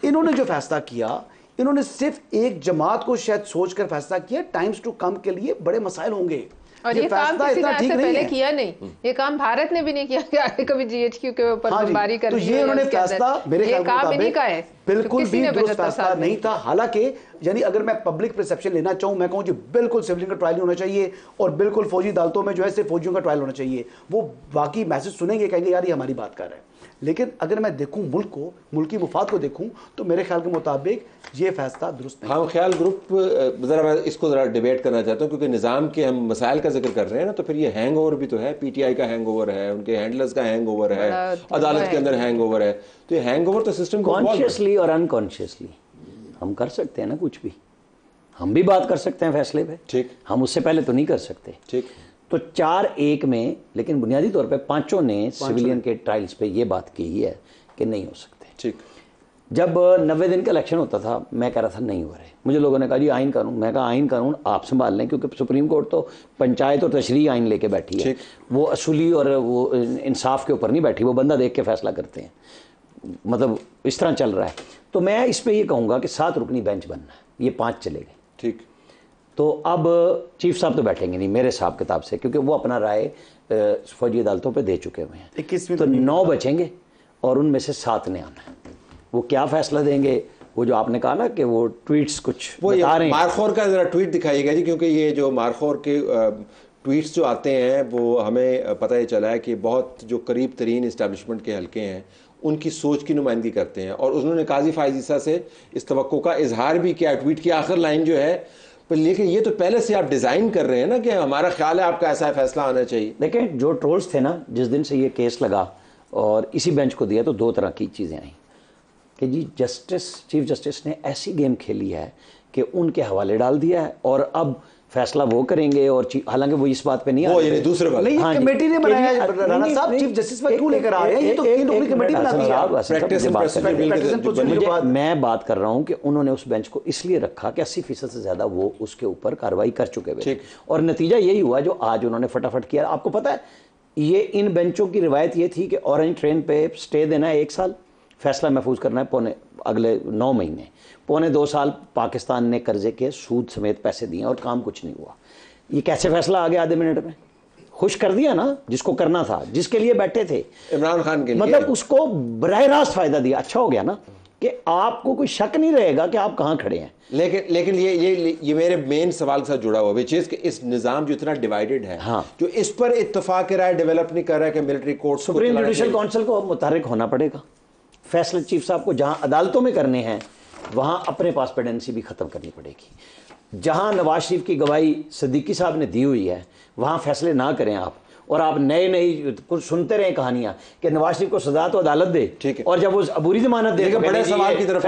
इन्होंने जो फैसला किया, इन्होंने सिर्फ एक जमात को शायद सोचकर फैसला किया, टाइम्स टू कम के लिए बड़े मसाइल होंगे। और ये काम किसी ने ऐसे पहले किया नहीं, ये काम भारत ने भी नहीं किया कि आगे कभी जीएचक्यू के ऊपर बमबारी कर, तो ये उन्होंने फैसला मेरे ख्याल में बिल्कुल भी दुरुस्त फैसला नहीं था। हालांकि यानी अगर मैं पब्लिक परसेप्शन लेना चाहूं, मैं कहूं जी बिल्कुल सिविलियन का ट्रायल होना चाहिए और बिल्कुल फौजी अदालतों में जो है सिर्फ फौजियों का ट्रायल होना चाहिए, वो बाकी मैसेज सुनेंगे, कहेंगे यार ये हमारी बात कर रहे हैं। लेकिन अगर मैं देखूं मुल्क को, मुल्क की मुफाद को देखूं, तो मेरे ख्याल के मुताबिक ये फैसला दुरुस्त नहीं। हम ख्याल ग्रुप ज़रा मैं इसको ज़रा डिबेट करना चाहता हूं, क्योंकि निज़ाम के हम मसाइल का जिक्र कर रहे हैं ना, तो फिर ये हैंग ओवर भी तो है, पीटीआई का हैंग ओवर है, उनके हैंडलर्स का हैंग ओवर है, अदालत के अंदर हैंग ओवर है। तो ये हैंग ओवर तो सिस्टम को कॉन्शियसली और अनकॉन्शियसली हम कर सकते हैं ना, कुछ भी हम भी बात कर सकते हैं फैसले पे, ठीक, हम उससे पहले तो नहीं कर सकते, ठीक। तो 4-1 में, लेकिन बुनियादी तौर पे पांचों ने सिविलियन के ट्रायल्स पे ये बात की है कि नहीं हो सकते, ठीक। जब 90 दिन का इलेक्शन होता था, मैं कह रहा था नहीं हो रहे, मुझे लोगों ने कहा जी आइन कानून, मैं कहा आइन कानून आप संभाल लें, क्योंकि सुप्रीम कोर्ट तो पंचायत और तशरीह आइन लेके बैठी है, वो असूली और वो इंसाफ के ऊपर नहीं बैठी, वो बंदा देख के फैसला करते हैं, मतलब इस तरह चल रहा है। तो मैं इस पर यह कहूँगा कि 7 रुकनी बेंच बनना है, ये 5 चले गए, ठीक। तो अब चीफ साहब तो बैठेंगे नहीं मेरे हिसाब किताब से, क्योंकि वो अपना राय फौजी अदालतों पे दे चुके हुए हैं, तो 9 बचेंगे और उनमें से 7 ने आना है। वो क्या फैसला देंगे, वो जो आपने कहा ना कि वो ट्वीट्स कुछ वो बता रहे हैं, मारखोर का जरा ट्वीट दिखाइएगा जी, क्योंकि ये जो मारखोर के ट्वीट्स जो आते हैं वो हमें पता ही चला है कि बहुत जो करीब तरीन इस्टेब्लिशमेंट के हल्के हैं उनकी सोच की नुमाइंदगी करते हैं, और उन्होंने काजी फाइज ईसा से इस तवक्को का इजहार भी किया। ट्वीट की आखिर लाइन जो है, पर लेकिन ये तो पहले से आप डिज़ाइन कर रहे हैं ना कि हमारा ख्याल है आपका ऐसा फैसला आना चाहिए। देखें जो ट्रोल्स थे ना, जिस दिन से ये केस लगा और इसी बेंच को दिया, तो 2 तरह की चीज़ें आई। कि जी चीफ जस्टिस ने ऐसी गेम खेली है कि उनके हवाले डाल दिया है और अब फैसला वो करेंगे और हालांकि वो इस बात पे नहीं वो ये दूसरे वाले नहीं, हाँ जी, कमेटी ने बनाया राणा साहब, नहीं, चीफ जस्टिस पर क्यों लेकर आ रहे हैं? ये तो तीन रुकनी कमेटी बनाती है। मैं बात कर रहा हूं कि उन्होंने उस बेंच को इसलिए रखा कि 80% से ज्यादा वो उसके ऊपर कार्रवाई कर चुके हुए और नतीजा यही हुआ जो आज उन्होंने फटाफट किया। आपको पता है ये इन बेंचों की रिवायत ये थी कि ऑरेंज ट्रेन पे स्टे देना है 1 साल, फैसला महफूज करना है अगले 9 महीने, 2.25 साल पाकिस्तान ने कर्जे के सूद समेत पैसे दिए और काम कुछ नहीं हुआ। ये कैसे फैसला आ गया आधे मिनट में? खुश कर दिया ना जिसको करना था, जिसके लिए बैठे थे इमरान खान के लिए, मतलब उसको बराह रास्त फायदा दिया। अच्छा हो गया ना कि आपको कोई शक नहीं रहेगा कि आप कहां खड़े हैं। लेकिन ये मेरे मेन सवाल के साथ जुड़ा हुआ है कि इस निज़ाम जो इतना डिवाइडेड है, हाँ, जो इस पर इत्तेफाक राय डेवलप नहीं कर रहा है कि military court, supreme judicial council को मुतहर्रिक होना पड़ेगा। फैसले चीफ साहब को जहां अदालतों में करने हैं वहां अपने पास पेंडेंसी भी खत्म करनी पड़ेगी। जहां नवाज शरीफ की गवाही सिद्दीकी साहब ने दी हुई है वहां फैसले ना करें आप, और आप नई कुछ सुनते रहे कहानियां कि नवाज शरीफ को सजा तो अदालत दे, ठीक है, और जब वो अबूरी जमानत दे तो बड़े सवाल की तरफ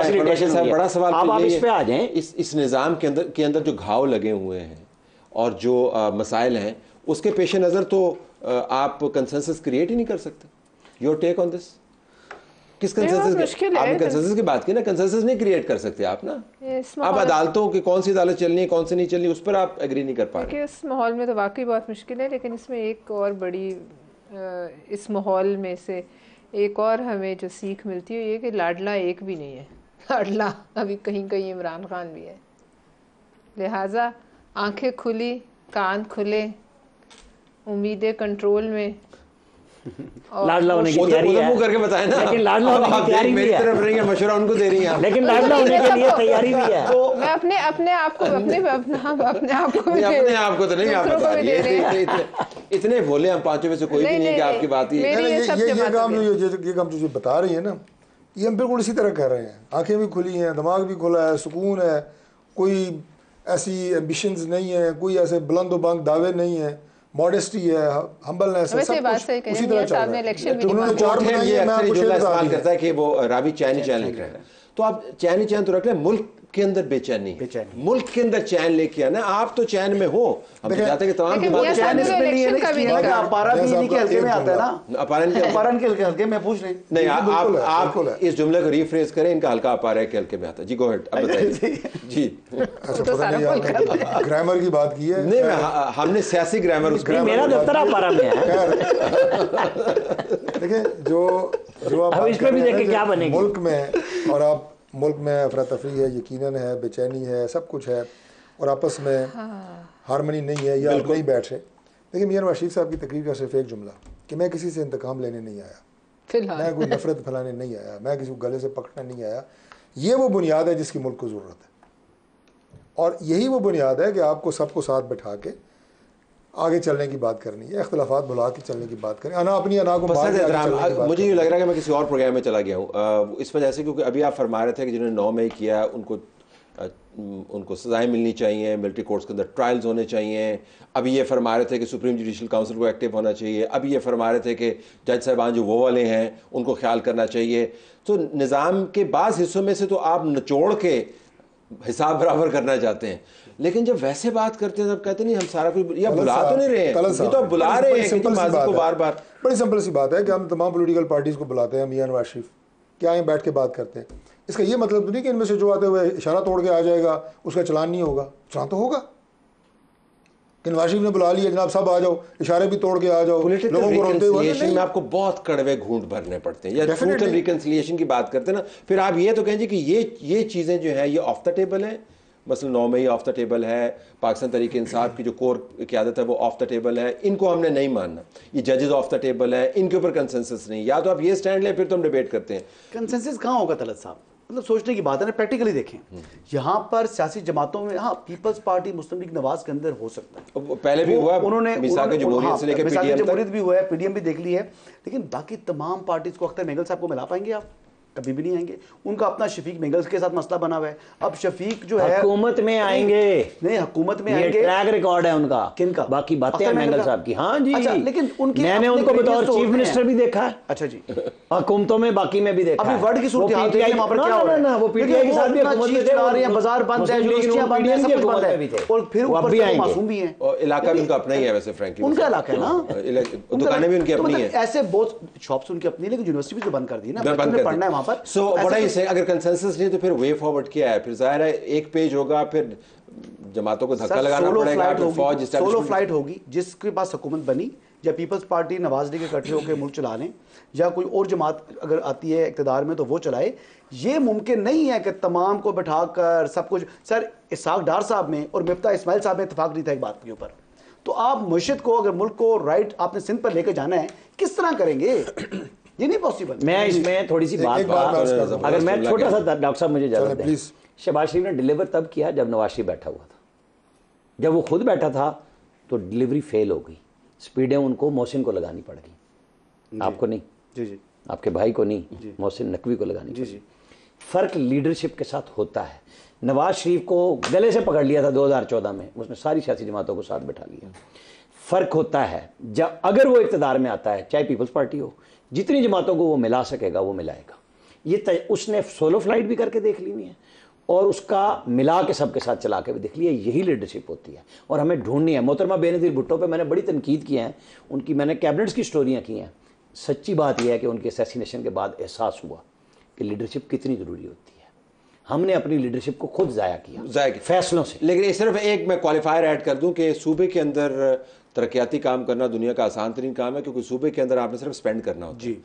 बड़ा सवाल आप इस पे आ जाएं। इस निज़ाम के अंदर जो घाव लगे हुए हैं और जो मसाइल हैं उसके पेश नज़र तो आप कंसेंसस क्रिएट ही नहीं कर सकते। Your take on this? किस कंसेंसस की आपने कंसेंसस की बात की ना, कंसेंसस नहीं क्रिएट कर सकते आप ना। अब अदालतों की कौन सी अदालत चलनी है कौन सी नहीं चलनी उस पर आप एग्री नहीं कर पा रहे। इस माहौल में तो वाकई बहुत मुश्किल है, लेकिन इसमें एक और बड़ी इस माहौल में से एक और हमें जो सीख मिलती है ये कि लाडला एक भी नहीं है। लाडला अभी कहीं कहीं इमरान खान भी है। लिहाजा आंखें खुली, कान खुले, उम्मीदें कंट्रोल में, लाडला होने की तैयारी है करके बताएं ना, लेकिन लाडला होने की तैयारी भी है। तरफ रहेंगे, मशवरा उनको दे रही हैं, लेकिन लाडला होने के लिए तैयारी भी है। तो मैं अपने आप को तो नहीं आप बता रही, इतने भोले हम पांचों में से कोई भी नहीं कि आपकी बात ही ये काम जो बता रही है ना, ये हम बिल्कुल इसी तरह कर रहे हैं। आंखें भी खुली हैं, दिमाग भी खुला है, सुकून है, कोई ऐसी एम्बिशंस नहीं है, कोई ऐसे बुलंद बांग दावे नहीं है, मॉडेस्टी है, हम्बलनेस है, सब कुछ उसी तरह चल रहा है। उन्होंने चार बनाई है, मैं आपको शेयर बता सवाल करता है कि वो रावी चैन लिख रहे हैं, तो आप चैन तो रख लें, मुल्क के अंदर बेचैनी, मुल्क के अंदर चैन लेके आना। आप तो चैन में हो, हम तो चाहते हैं कि तमाम की बात चैन इसमें नहीं है, इसलिए अपारा भी इन्हीं के हल्के में आता है ना, अपहरण के हल्के में पूछ रहे नहीं। आप इस जुमले को रीफ्रेज करें, इनका हल्का अपारा के हल्के में आता है। जी गो अहेड, अब बताइए जी। अच्छा, पता नहीं आपने ग्रामर की बात की है? नहीं, हमने सियासी ग्रामर, मेरा दफ्तर अपारा में है। देखिए जो आप इसमें भी देखें क्या बनेगी मुल्क में, और आप मुल्क में अफरा तफरी है, यकीनन है, बेचैनी है, सब कुछ है, और आपस में हारमनी नहीं है, या नहीं बैठ रहे। देखिए मियां नवाज शरीफ साहब की तकरीर का सिर्फ एक जुमला कि मैं किसी से इंतकाम लेने नहीं आया, मैं कोई नफरत फैलाने नहीं आया, मैं किसी को गले से पकड़ने नहीं आया, ये वो बुनियाद है जिसकी मुल्क को ज़रूरत है। और यही वो बुनियाद है कि आपको सबको साथ बैठा के आगे चलने की बात करनी है, इख्तिलाफात भुला के चलने की बात करें, अपनी अना को मुझे ये लग रहा है कि मैं किसी और प्रोग्राम में चला गया हूँ इस वजह से, क्योंकि अभी आप फरमा रहे थे कि जिन्होंने 9 मई किया उनको सजाएं मिलनी चाहिए, मिलिट्री कोर्ट्स के अंदर ट्रायल्स होने चाहिए। अभी ये फरमा रहे थे कि सुप्रीम जुडिशल काउंसिल को एक्टिव होना चाहिए। अभी ये फरमा रहे थे कि जज साहबान जो वो वाले हैं उनको ख्याल करना चाहिए। तो निज़ाम के बाज़ हिस्सों में से तो आप निचोड़ के हिसाब बराबर करना चाहते हैं, लेकिन जब वैसे बात करते हैं तब कहते नहीं हम सारा कुछ, या बुला तो नहीं रहे हैं, ये तो आप बुला रहे हैं कि माजी को बार बार। बड़ी सिंपल सी बात है कि हम तमाम पॉलिटिकल पार्टीज़ को बुलाते हैं, मियां नवाज शरीफ क्या आए बैठ के बात करते हैं। इसका ये मतलब तो नहीं कि इनमें से जो आते हुए इशारा तोड़ के आ जाएगा उसका चलान नहीं होगा। चलान तो होगा कि नवाज शरीफ ने बुला लिया, जनाब सब आ जाओ, इशारे भी तोड़ के आ जाओ, लोगों को रोकते हुए। में आपको बहुत कड़वे घूंट भरने पड़ते हैं, या ट्रूथ एंड रिकंसिलिएशन की बात करते हैं ना, फिर आप ये तो कहेंगे कि ये चीज़ें जो है ये ऑफ द टेबल है। मसलन 9 मई ऑफ द टेबल है, पाकिस्तान तहरीक इंसाफ की जो कोर क़यादत है वो ऑफ द टेबल है, इनको हमने नहीं मानना, ये जजेस ऑफ द टेबल है, इनके ऊपर कंसेंसस नहीं। या तो आप ये स्टैंड लें, फिर तो हम डिबेट करते हैं। कंसेंसस कहाँ होगा तलत साहब? मतलब सोचने की बात है ना, प्रैक्टिकली देखें यहाँ पर सियासी जमातों में, हाँ पीपल्स पार्टी मुस्लिम लीग नवाज के अंदर हो सकता है, पहले भी हुआ, उन्होंने जमहूरियत से लेकर पीडीएम जमहूरियत भी हुआ है, पीडीएम भी देख ली है, लेकिन बाकी तमाम पार्टीज को अख्तर मेगल साहब को मिला पाएंगे आप? कभी भी नहीं आएंगे। उनका अपना शफीक मेंगल के साथ मसला बना हुआ है। अब शफीक जो है हुकूमत में आएंगे, नहीं हुकूमत में ये आएंगे, ट्रैक रिकॉर्ड है उनका। किनका? बाकी बातें हैं मेंगल साहब की। हाँ जी, अच्छा, लेकिन उनकी मैंने उनको बतौर चीफ मिनिस्टर भी देखा है। अच्छा जी, हुकूमतों में बाकी में भी देखा अभी है। वर्ल्ड की सूरत हाल देखिए वहां पर क्या हो रहा है। वो पीटीआई के साथ भी हुकूमत में थे, बाजार बंद है, यूनिवर्सिटियां बंद है, सब कुछ बंद है, और फिर ऊपर से मासूम भी हैं। और इलाका भी उनका अपना ही है वैसे, फ्रैंकली उनका इलाका है ना, दुकानें भी उनकी अपनी है, ऐसे बहुत शॉप्स उनकी अपनी, लेकिन यूनिवर्सिटी भी तो बंद कर दी ना, बच्चों ने पढ़ना है वहां पर। सो बड़ा ही सही। अगर कंसेंसस नहीं तो फिर वे फॉरवर्ड क्या है? फिर जाहिर है एक पेज होगा, फिर जमातों को धक्का लगाना पड़ेगा, फिर फौज सोलो फ्लाइट होगी। जिसके पास हुकूमत बनी, या पीपल्स पार्टी नवाज लीग इकट्ठे होकर मुल्क चला लें, या कोई और जमात अगर आती है इक़्तिदार में तो वो चलाए। ये मुमकिन नहीं है कि तमाम को बैठाकर सब कुछ। सर इसहाक डार साहब में और मिफ्ता इस्माइल साहब में इत्तेफाक नहीं था एक बात के ऊपर। तो आप मुर्शिद को, अगर मुल्क को राइट आपने सिंध पर लेकर जाना है, किस तरह करेंगे? ये नहीं पॉसिबल। मैं इसमें थोड़ी सी बात, अगर मैं छोटा सा, डॉक्टर साहब मुझे इजाजत दें, शहबाज शरीफ ने डिलीवर तब किया जब नवाज शरीफ बैठा हुआ था। जब वो खुद बैठा था तो डिलीवरी फेल हो गई, स्पीडें उनको मोहसिन को लगानी पड़ गई, आपको नहीं, जी जी, आपके भाई को नहीं, मोहसिन नकवी को लगानी जी जी। फ़र्क लीडरशिप के साथ होता है। नवाज शरीफ को गले से पकड़ लिया था 2014 में, उसने सारी सियासी जमातों को साथ बैठा लिया। फ़र्क होता है जब अगर वो इक़्तिदार में आता है, चाहे पीपल्स पार्टी हो, जितनी जमातों को वो मिला सकेगा वो मिलाएगा। ये उसने सोलो फ्लाइट भी करके देख ली हुई है और उसका मिला के सबके साथ चला के भी देख लिया। यही लीडरशिप होती है और हमें ढूंढनी है। मोहतरमा बेनज़ीर भुट्टो पे मैंने बड़ी तनकीद की है, उनकी मैंने कैबिनेट्स की स्टोरियाँ की हैं। सच्ची बात यह है कि उनके असैसिनेशन के बाद एहसास हुआ कि लीडरशिप कितनी ज़रूरी होती है। हमने अपनी लीडरशिप को खुद ज़ाया किया फैसलों से। लेकिन सिर्फ एक मैं क्वालिफायर ऐड कर दूं कि सूबे के अंदर तरक्याती काम करना दुनिया का आसान तरीन काम है, क्योंकि सूबे के अंदर आपने सिर्फ स्पेंड करना होता है,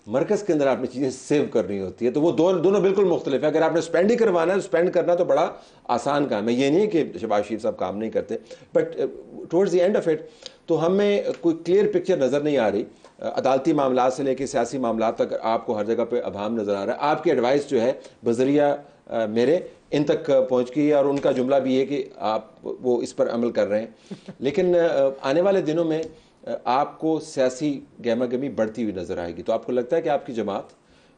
मरकज़ के अंदर आपने चीज़ें सेव करनी होती है। तो वो दोनों बिल्कुल मुख्तलिफ है। अगर आपने स्पेंड ही करवाना है तो स्पेंड करना तो बड़ा आसान काम है। ये नहीं कि शहबाज शरीफ साहब काम नहीं करते, but towards the end of it तो हमें कोई क्लियर पिक्चर नज़र नहीं आ रही। अदालती मामला से लेकर सियासी मामला तक आपको हर जगह पे अभाम नज़र आ रहा है। आपकी एडवाइस जो है बजरिया मेरे इन तक पहुँच गई है और उनका जुमला भी है कि आप वो इस पर अमल कर रहे हैं। लेकिन आने वाले दिनों में आपको सियासी गहमा गहमी बढ़ती हुई नज़र आएगी, तो आपको लगता है कि आपकी जमात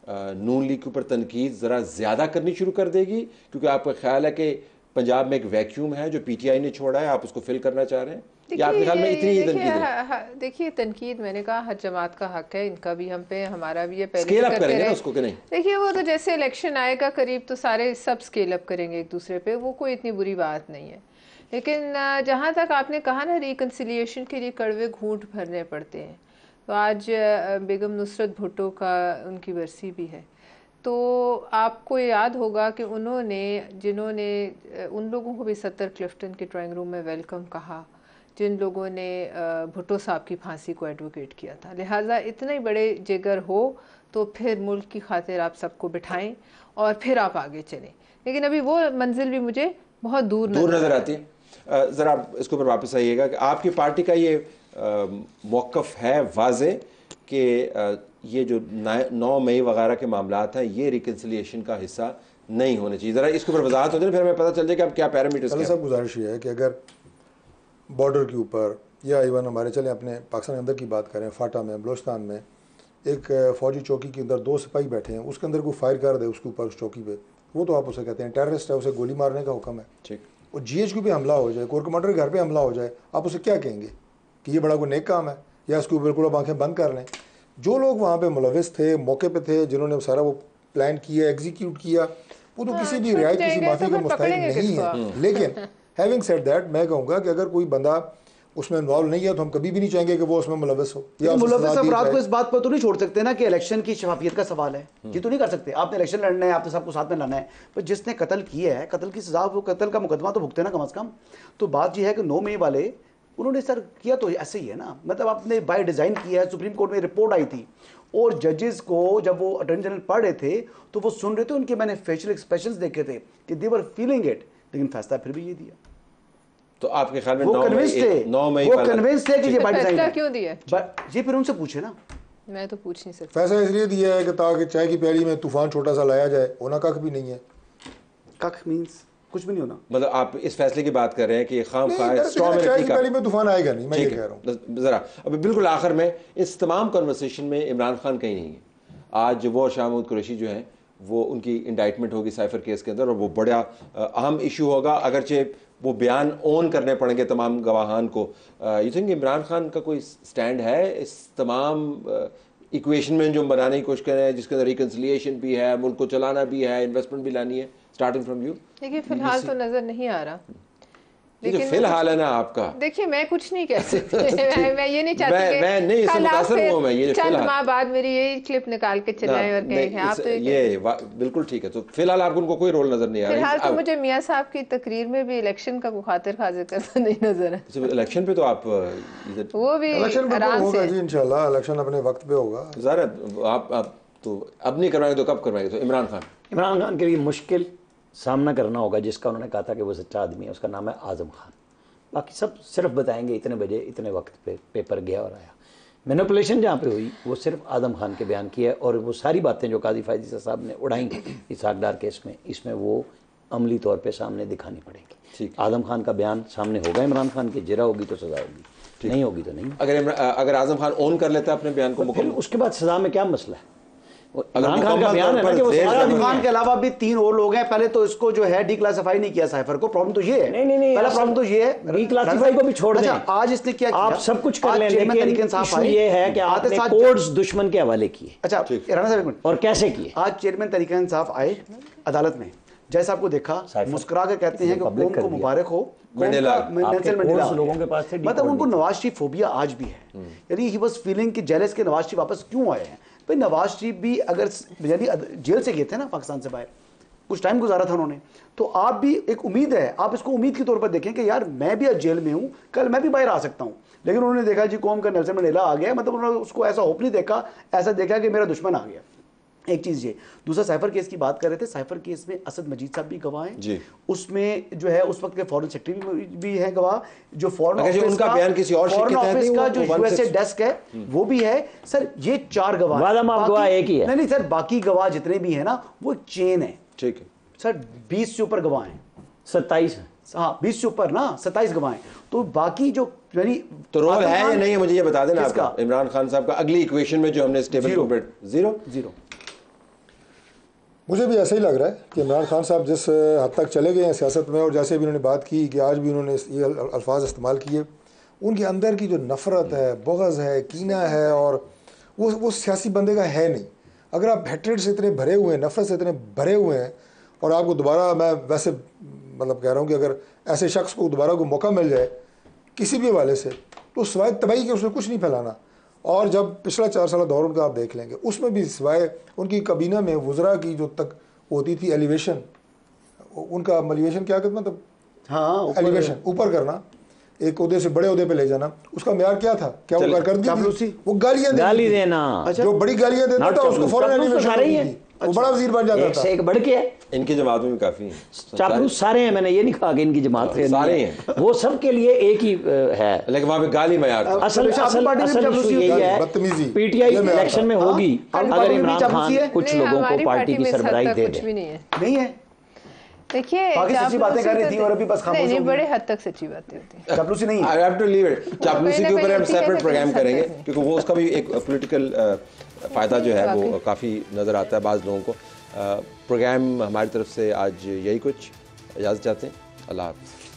नून लीग के ऊपर तनकीद ज़रा ज़्यादा करनी शुरू कर देगी, क्योंकि आपका ख्याल है कि पंजाब में एक वैक्यूम है जो पीटीआई ने छोड़ा है, आप उसको फिल करना चाह रहे हैं? या आपके ख्याल में इतनी ही तनकीद है? देखिए तनकीद मैंने कहा हर जमात का हक है, इनका भी हम पे, हमारा भी है। पहले स्केल अप करेंगे ना उसको कि नहीं? देखिए वो तो जैसे इलेक्शन आएगा करीब तो सारे सब स्केल अप करेंगे एक दूसरे पे, वो कोई इतनी बुरी बात नहीं है। लेकिन जहाँ तक आपने कहा ना रिकन्सिलिएशन के लिए कड़वे घूंट भरने पड़ते हैं, तो आज बेगम नुसरत भुट्टो का उनकी बरसी भी है, तो आपको याद होगा कि जिन्होंने उन लोगों को भी सत्तर क्लिफ्टन के ड्राइंग रूम में वेलकम कहा, जिन लोगों ने भुट्टो साहब की फांसी को एडवोकेट किया था। लिहाजा इतने बड़े जिगर हो तो फिर मुल्क की खातिर आप सबको बिठाएं और फिर आप आगे चलें। लेकिन अभी वो मंजिल भी मुझे बहुत दूर नज़र आती है। ज़रा इसके ऊपर वापस आइएगा कि आपकी पार्टी का ये मौक़िफ़ है वाज़े कि ये जो 9 मई वगैरह के मामलात हैं ये रिकन्सिलिएशन का हिस्सा नहीं होने चाहिए? ज़रा इसके ऊपर वजाहत हो जाए, फिर हमें पता चल जाए कि आप क्या पैरामीटर्स हैं। सब गुजारिश ये है कि अगर बॉर्डर के ऊपर या इवन हमारे चले अपने पाकिस्तान के अंदर की बात करें, फाटा में, बलोचिस्तान में एक फ़ौजी चौकी के अंदर 2 सिपाही बैठे हैं, उसके अंदर कोई फायर कर दे उसके ऊपर, उस चौकी पे, वो तो आप उसे कहते हैं टेररिस्ट है, उसे गोली मारने का हुक्म है। ठीक। और GHQ पे हमला हो जाए, कोर कमांडर के घर पे हमला हो जाए, आप उसे क्या कहेंगे कि ये बड़ा कोई नेक काम है, या इसके ऊपर बिल्कुल आप आँखें बंद कर लें? जो लोग वहाँ पे मुलविस थे, मौके पे थे, जिन्होंने सारा वो प्लान किया, एग्जीक्यूट किया, वो तो किसी भी रियायत, किसी माफ़ी के मुस्तहिक नहीं है। लेकिन हैविंग सेड दैट, मैं कहूँगा कि अगर कोई बंदा उसमें इन्वॉल्व नहीं है तो हम कभी भी नहीं चाहेंगे कि वो उसमें मुलविस हो। या मुलविस अफराद को इस बात पर तो नहीं छोड़ सकते ना कि इलेक्शन की शफाफियत का सवाल है, ये तो नहीं कर सकते। आपने इलेक्शन लड़ना है, आपने सबको साथ में लाना है, पर जिसने कत्ल किया है, कत्ल की सजा, वो कत्ल का मुकदमा तो भुगते ना कम अज़ कम। तो बात यह है कि 9 मई वाले उन्होंने सर किया तो ऐसे ही है ना, मतलब आपने बाय डिज़ाइन किया है। सुप्रीम कोर्ट में रिपोर्ट आई थी और जजेस को जब वो अटॉर्नी जनरल पढ़ रहे थे तो वो सुन रहे थे, उनके मैंने फेशियल एक्सप्रेशंस देखे थे कि दे वर फीलिंग इट, लेकिन फैसला फिर भी ये दिया। तो आपके ख्याल में वो कन्विंस थे कि ये बाय डिजाइन है। क्यों दिया? ये फिर उनसे पूछे ना, मैं तो पूछ नहीं सकता। फैसला इसलिए दिया है कि ताकि चाय की प्याली में तूफान छोटा सा लाया जाए, होना कख भी नहीं है। कख मींस कुछ भी नहीं होना, मतलब आप इस फैसले की बात कर रहे हैं कि खाम चाय की प्याली में तूफान आएगा नहीं, मैं ये कह रहा हूँ। ज़रा अभी बिल्कुल आखिर में, इस तमाम कन्वर्सेशन में इमरान खान कहीं नहीं है। आज वो शाह महमूद कुरैशी जो हैं वो उनकी इंडाइटमेंट होगी साइफर केस के अंदर और वो बड़ा अहम इशू होगा, अगरचे वो बयान ओन करने पड़ेंगे तमाम गवाहान को। यू थिंक इमरान खान का कोई स्टैंड है इस तमाम इक्वेशन में जो बनाने की कोशिश कर रहे हैं, जिसके अंदर रिकन्सिलिएशन भी है, मुल्क को चलाना भी है, इन्वेस्टमेंट भी लानी है, स्टार्टिंग फ्रॉम यू? देखिए फिलहाल तो नजर नहीं आ रहा, लेकिन फिलहाल है ना आपका। देखिए मैं कुछ नहीं कह सकती मैं ये नहीं चाहती मैं नहीं इससे मुतासर हूं मैं, ये चंद माह बाद मेरी ये क्लिप निकाल के चलाएं और कहें आप तो ये बिल्कुल ठीक है। तो फिलहाल आपको उनको कोई रोल नजर नहीं आ रहा? फिलहाल तो मुझे मियां साहब की तकरीर में भी इलेक्शन का खातिर खाजिर करता नहीं नजर है। इलेक्शन पे तो आप वो भी आराम से जी इंशाल्लाह इलेक्शन अपने वक्त पे होगा। ज़ाहिर आप तो अब नहीं करवाएंगे तो कब करवाएंगे? तो इमरान खान के लिए मुश्किल सामना करना होगा, जिसका उन्होंने कहा था कि वो सच्चा आदमी है, उसका नाम है आज़म खान। बाकी सब सिर्फ बताएंगे इतने बजे इतने वक्त पे पेपर गया और आया। मैनिपुलेशन जहाँ पे हुई वो सिर्फ आज़म खान के बयान की है, और वो सारी बातें जो काजी फायजी साहब ने उड़ाई इसहाक डार केस में, इसमें वो अमली तौर पे सामने दिखानी पड़ेगी। आज़म खान का बयान सामने होगा, इमरान खान की जिरा होगी तो सज़ा होगी, नहीं होगी तो नहीं। अगर आज़म खान ओन कर लेता है अपने बयान को, फिर उसके बाद सज़ा में क्या मसला है? इमरान खान का बयान है ना कि वो आज़म खान के अलावा भी 3 और लोग हैं। पहले तो इसको जो है डिक्लासिफाई नहीं किया साइफर को, प्रॉब्लम तो ये है। नहीं पहला प्रॉब्लम तो ये है, डिक्लासिफाई को भी छोड़ दें। आज इसने क्या किया? आप सब कुछ कर लें, लेकिन इशू ये है कि आपने कोर्ट्स दुश्मन के हवाले किए। अच्छा राना साहब एक मिनट, और कैसे किए? आज चेयरमैन तरीका इंसाफ आए अदालत में, जैसा आपको देखा मुस्कुरा के कहते हैं कि कौम को मुबारक हो, लोगों के पास थे, मतलब उनको नवाज शरीफ फोबिया आज भी है। यानी ही वाज फीलिंग कि जेलस के नवाज शरीफ वापस क्यों आए हैं। भाई नवाज शरीफ भी अगर यानी जेल से गए थे ना पाकिस्तान से बाहर, कुछ टाइम गुजारा था उन्होंने, तो आप भी एक उम्मीद है, आप इसको उम्मीद के तौर पर देखें कि यार मैं भी आज जेल में हूं, कल मैं भी बाहर आ सकता हूं। लेकिन उन्होंने देखा जी कौम का नेल्सन मंडेला आ गया, मतलब उन्होंने उसको ऐसा होप नहीं देखा, ऐसा देखा कि मेरा दुश्मन आ गया। एक चीज ये, दूसरा साइफर केस की बात कर रहे थे, साइफर केस में असद मजीद साहब भी गवाह हैं, उसमें जो है उस वक्त के फॉरेन सेक्रेटरी भी है गवाह, जो फॉरेन ऑफिस उनका बयान किसी और फॉरेन ऑफिस का जो यूएसए डेस्क है वो भी है। सर ये 4 गवाह एक ही है। नहीं सर, बाकी गवाह जितने भी है ना वो एक चेन है। ठीक है सर 20 से ऊपर गवाह हैं, 27 हाँ 20 से ऊपर ना 27 गवाह हैं। तो बाकी जो तो रोल है या नहीं है मुझे ये बता देना आपका। इमरान खान साहब का अगली इक्वेशन में जो हमने स्टेबल को जीरो। मुझे भी ऐसा ही लग रहा है कि इमरान खान साहब जिस हद तक चले गए हैं सियासत में, और जैसे भी उन्होंने बात की कि आज भी उन्होंने ये अल्फाज इस्तेमाल किए, उनके अंदर की जो नफ़रत है, बुग़्ज़ है, कीना है, और वो सियासी बंदे का है नहीं। अगर आप हेट्रेड से इतने भरे हुए हैं, नफ़रत से इतने भरे हुए हैं, और आपको दोबारा, मैं वैसे मतलब कह रहा हूँ कि अगर ऐसे शख्स को दोबारा को मौका मिल जाए किसी भी हवाले से, तो सिवाय तबाही के उसने कुछ नहीं फैलाना। और जब पिछला 4 साल दौर उनका आप देख लेंगे, उसमें भी सिवाय उनकी कबीना में वुज़रा की जो तक होती थी एलिवेशन, उनका एलिवेशन क्या कहते मतलब, हाँ एलिवेशन ऊपर करना, एक ओहदे से बड़े ओहदे पे ले जाना, उसका म्यार क्या था? क्या वो कारकर्दगी थी? वो गाली देना, जो बड़ी गालियां देता था उसको फौरन एलिवेशन होती थी, वो बड़ा वजीर बन जाता था। एक बढ़ के है, इनकी जमात में भी काफी हैं चापलूस, सारे हैं। मैंने ये नहीं कहा कि इनकी जमात से सारे हैं, वो सब के लिए एक ही है, लेकिन वहाँ पे गाली मयार था। असल इशू यही है, पीटीआई इलेक्शन में होगी अगर इमरान खान कुछ लोगों को पार्टी की सरबराही दे दे। नहीं है, देखिए सच्ची बातें कर रही थी और अभी बस खामोश हो गई। बड़े हद तक सच्ची बातें होती हैं। चापलूसी नहीं, I have to leave it. चापलूसी के ऊपर हम सेपरेट प्रोग्राम करेंगे, क्योंकि वो उसका भी एक पॉलिटिकल फ़ायदा जो है वो काफ़ी नज़र आता है बाज़ लोगों को। प्रोग्राम हमारी तरफ से आज यही कुछ, इजाज़त चाहते हैं, अल्लाह हाफ़िज़।